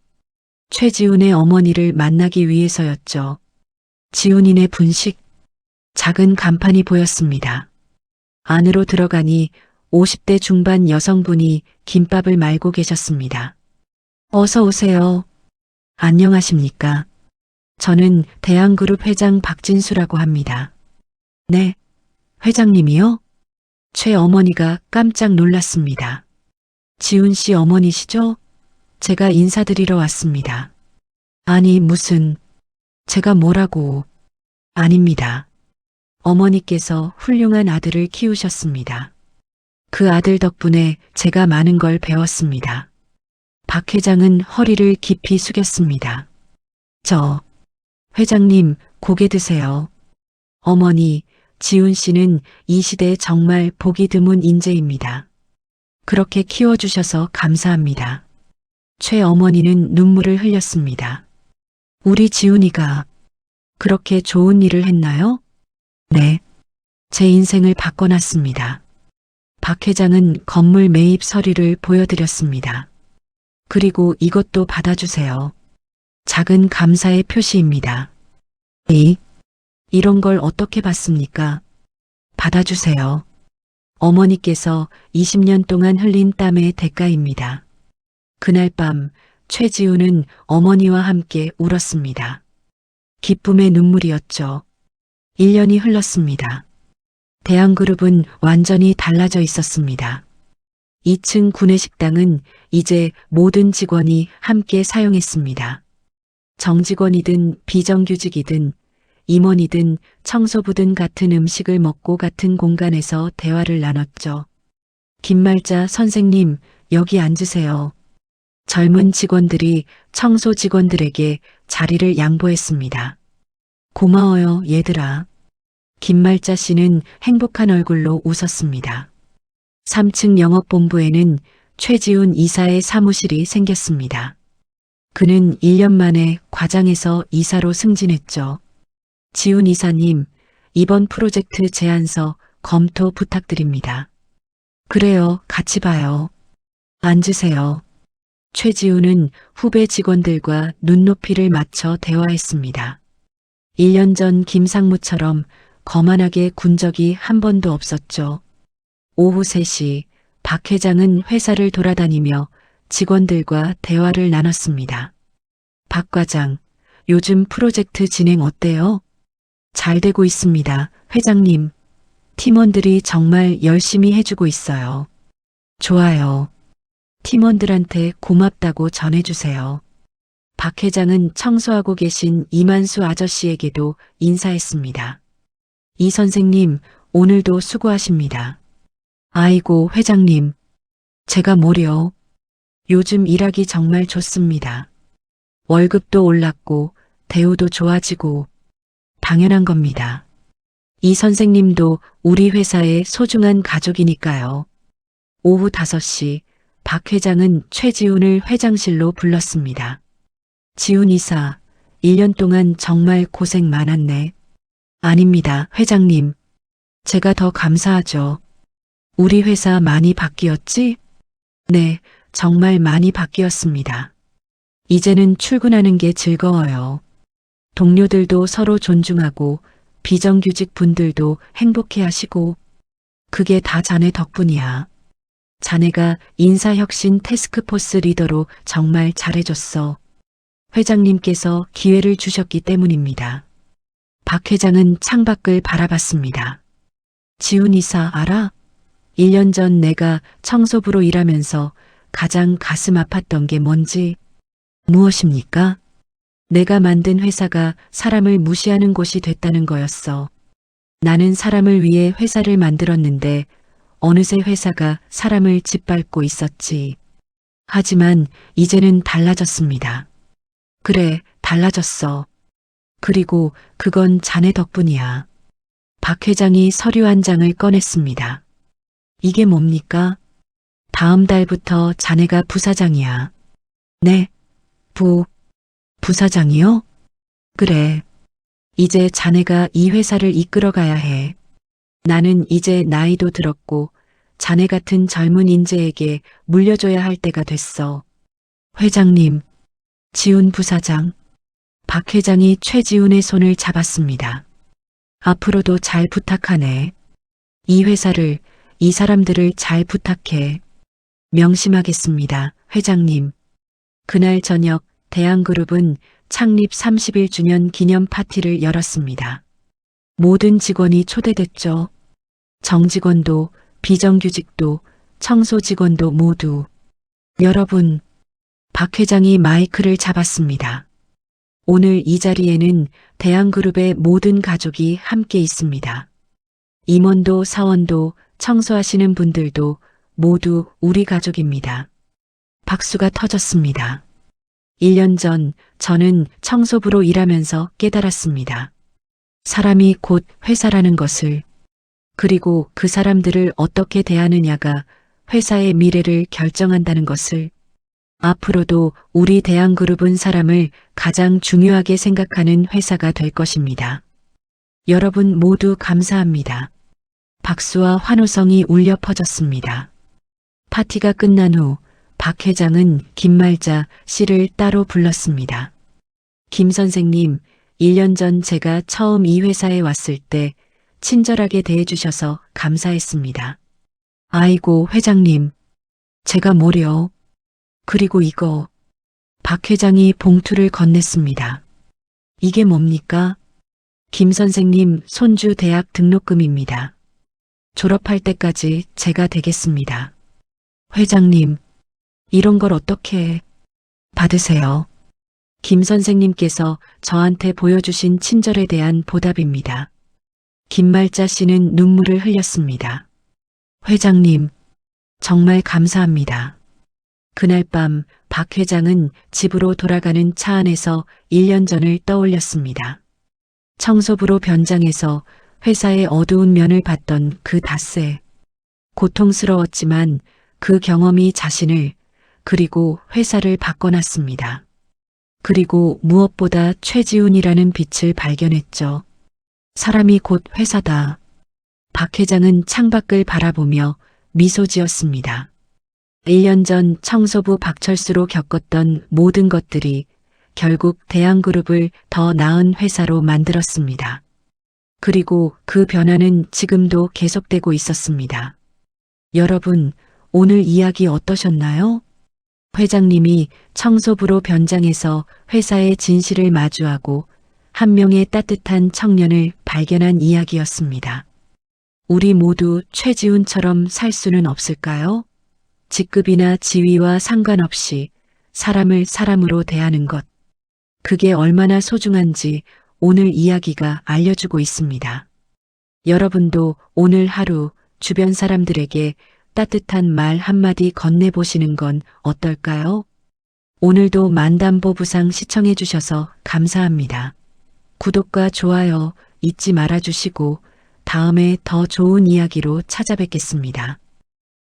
B: 최지훈의 어머니를 만나기 위해서였죠. 지훈이네 분식. 작은 간판이 보였습니다. 안으로 들어가니 50대 중반 여성분이 김밥을 말고 계셨습니다. 어서 오세요. 안녕하십니까. 저는 대한그룹 회장 박진수라고 합니다. 네, 회장님이요? 최 어머니가 깜짝 놀랐습니다. 지훈 씨 어머니시죠? 제가 인사드리러 왔습니다. 아니, 무슨, 제가 뭐라고. 아닙니다. 어머니께서 훌륭한 아들을 키우셨습니다. 그 아들 덕분에 제가 많은 걸 배웠습니다. 박 회장은 허리를 깊이 숙였습니다. 회장님, 고개 드세요. 어머니, 지훈 씨는 이 시대에 정말 보기 드문 인재입니다. 그렇게 키워주셔서 감사합니다. 최 어머니는 눈물을 흘렸습니다. 우리 지훈이가 그렇게 좋은 일을 했나요? 네. 제 인생을 바꿔놨습니다. 박 회장은 건물 매입 서류를 보여드렸습니다. 그리고 이것도 받아주세요. 작은 감사의 표시입니다. 이런 걸 어떻게 받습니까? 받아주세요. 어머니께서 20년 동안 흘린 땀의 대가입니다. 그날 밤 최지훈은 어머니와 함께 울었습니다. 기쁨의 눈물이었죠. 1년이 흘렀습니다. 대한그룹은 완전히 달라져 있었습니다. 2층 구내식당은 이제 모든 직원이 함께 사용했습니다. 정직원이든 비정규직이든 임원이든 청소부든 같은 음식을 먹고 같은 공간에서 대화를 나눴죠. 김말자 선생님, 여기 앉으세요. 젊은 직원들이 청소 직원들에게 자리를 양보했습니다. 고마워요, 얘들아. 김말자 씨는 행복한 얼굴로 웃었습니다. 3층 영업본부에는 최지훈 이사의 사무실이 생겼습니다. 그는 1년 만에 과장에서 이사로 승진했죠. 지훈 이사님, 이번 프로젝트 제안서 검토 부탁드립니다. 그래요, 같이 봐요. 앉으세요. 최지훈은 후배 직원들과 눈높이를 맞춰 대화했습니다. 1년 전 김상무처럼 거만하게 군 적이 한 번도 없었죠. 오후 3시 박 회장은 회사를 돌아다니며 직원들과 대화를 나눴습니다. 박 과장, 요즘 프로젝트 진행 어때요? 잘 되고 있습니다, 회장님. 팀원들이 정말 열심히 해주고 있어요. 좋아요. 팀원들한테 고맙다고 전해주세요. 박 회장은 청소하고 계신 이만수 아저씨에게도 인사했습니다. 이 선생님, 오늘도 수고하십니다. 아이고, 회장님. 제가 뭐려. 요즘 일하기 정말 좋습니다. 월급도 올랐고, 대우도 좋아지고, 당연한 겁니다. 이 선생님도 우리 회사의 소중한 가족이니까요. 오후 5시, 박 회장은 최지훈을 회장실로 불렀습니다. 지훈 이사, 1년 동안 정말 고생 많았네. 아닙니다, 회장님. 제가 더 감사하죠. 우리 회사 많이 바뀌었지? 네, 정말 많이 바뀌었습니다. 이제는 출근하는 게 즐거워요. 동료들도 서로 존중하고 비정규직 분들도 행복해 하시고 그게 다 자네 덕분이야. 자네가 인사혁신 태스크포스 리더로 정말 잘해줬어. 회장님께서 기회를 주셨기 때문입니다. 박 회장은 창밖을 바라봤습니다. 지훈 이사 알아? 1년 전 내가 청소부로 일하면서 가장 가슴 아팠던 게 뭔지 무엇입니까? 내가 만든 회사가 사람을 무시하는 곳이 됐다는 거였어. 나는 사람을 위해 회사를 만들었는데 어느새 회사가 사람을 짓밟고 있었지. 하지만 이제는 달라졌습니다. 그래, 달라졌어. 그리고 그건 자네 덕분이야. 박 회장이 서류 한 장을 꺼냈습니다. 이게 뭡니까? 다음 달부터 자네가 부사장이야. 네, 부사장이요? 그래. 이제 자네가 이 회사를 이끌어 가야 해. 나는 이제 나이도 들었고 자네 같은 젊은 인재에게 물려줘야 할 때가 됐어. 회장님, 지훈 부사장. 박 회장이 최지훈의 손을 잡았습니다. 앞으로도 잘 부탁하네. 이 회사를, 이 사람들을 잘 부탁해. 명심하겠습니다, 회장님. 그날 저녁 대한그룹은 창립 30일 기념 파티를 열었습니다. 모든 직원이 초대됐죠. 정직원도, 비정규직도, 청소 직원도 모두. 여러분, 박 회장이 마이크를 잡았습니다. 오늘 이 자리에는 대한그룹의 모든 가족이 함께 있습니다. 임원도 사원도 청소하시는 분들도 모두 우리 가족입니다. 박수가 터졌습니다. 1년 전 저는 청소부로 일하면서 깨달았습니다. 사람이 곧 회사라는 것을, 그리고 그 사람들을 어떻게 대하느냐가 회사의 미래를 결정한다는 것을. 앞으로도 우리 대한그룹은 사람을 가장 중요하게 생각하는 회사가 될 것입니다. 여러분 모두 감사합니다. 박수와 환호성이 울려 퍼졌습니다. 파티가 끝난 후 박 회장은 김말자 씨를 따로 불렀습니다. 김 선생님, 1년 전 제가 처음 이 회사에 왔을 때 친절하게 대해주셔서 감사했습니다. 아이고, 회장님. 제가 뭐려. 그리고 이거. 박 회장이 봉투를 건넸습니다. 이게 뭡니까? 김 선생님 손주 대학 등록금입니다. 졸업할 때까지 제가 되겠습니다. 회장님, 이런 걸 어떻게 받으세요? 김 선생님께서 저한테 보여주신 친절에 대한 보답입니다. 김말자 씨는 눈물을 흘렸습니다. 회장님, 정말 감사합니다. 그날 밤 박 회장은 집으로 돌아가는 차 안에서 1년 전을 떠올렸습니다. 청소부로 변장해서 회사의 어두운 면을 봤던 그 닷새. 고통스러웠지만 그 경험이 자신을, 그리고 회사를 바꿔놨습니다. 그리고 무엇보다 최지훈이라는 빛을 발견했죠. 사람이 곧 회사다. 박 회장은 창밖을 바라보며 미소 지었습니다. 1년 전 청소부 박철수로 겪었던 모든 것들이 결국 대한그룹을 더 나은 회사로 만들었습니다. 그리고 그 변화는 지금도 계속되고 있었습니다. 여러분, 오늘 이야기 어떠셨나요? 회장님이 청소부로 변장해서 회사의 진실을 마주하고 한 명의 따뜻한 청년을 발견한 이야기였습니다. 우리 모두 최지훈처럼 살 수는 없을까요? 직급이나 지위와 상관없이 사람을 사람으로 대하는 것. 그게 얼마나 소중한지 오늘 이야기가 알려주고 있습니다. 여러분도 오늘 하루 주변 사람들에게 따뜻한 말 한마디 건네보시는 건 어떨까요? 오늘도 만담보부상 시청해주셔서 감사합니다. 구독과 좋아요 잊지 말아주시고 다음에 더 좋은 이야기로 찾아뵙겠습니다.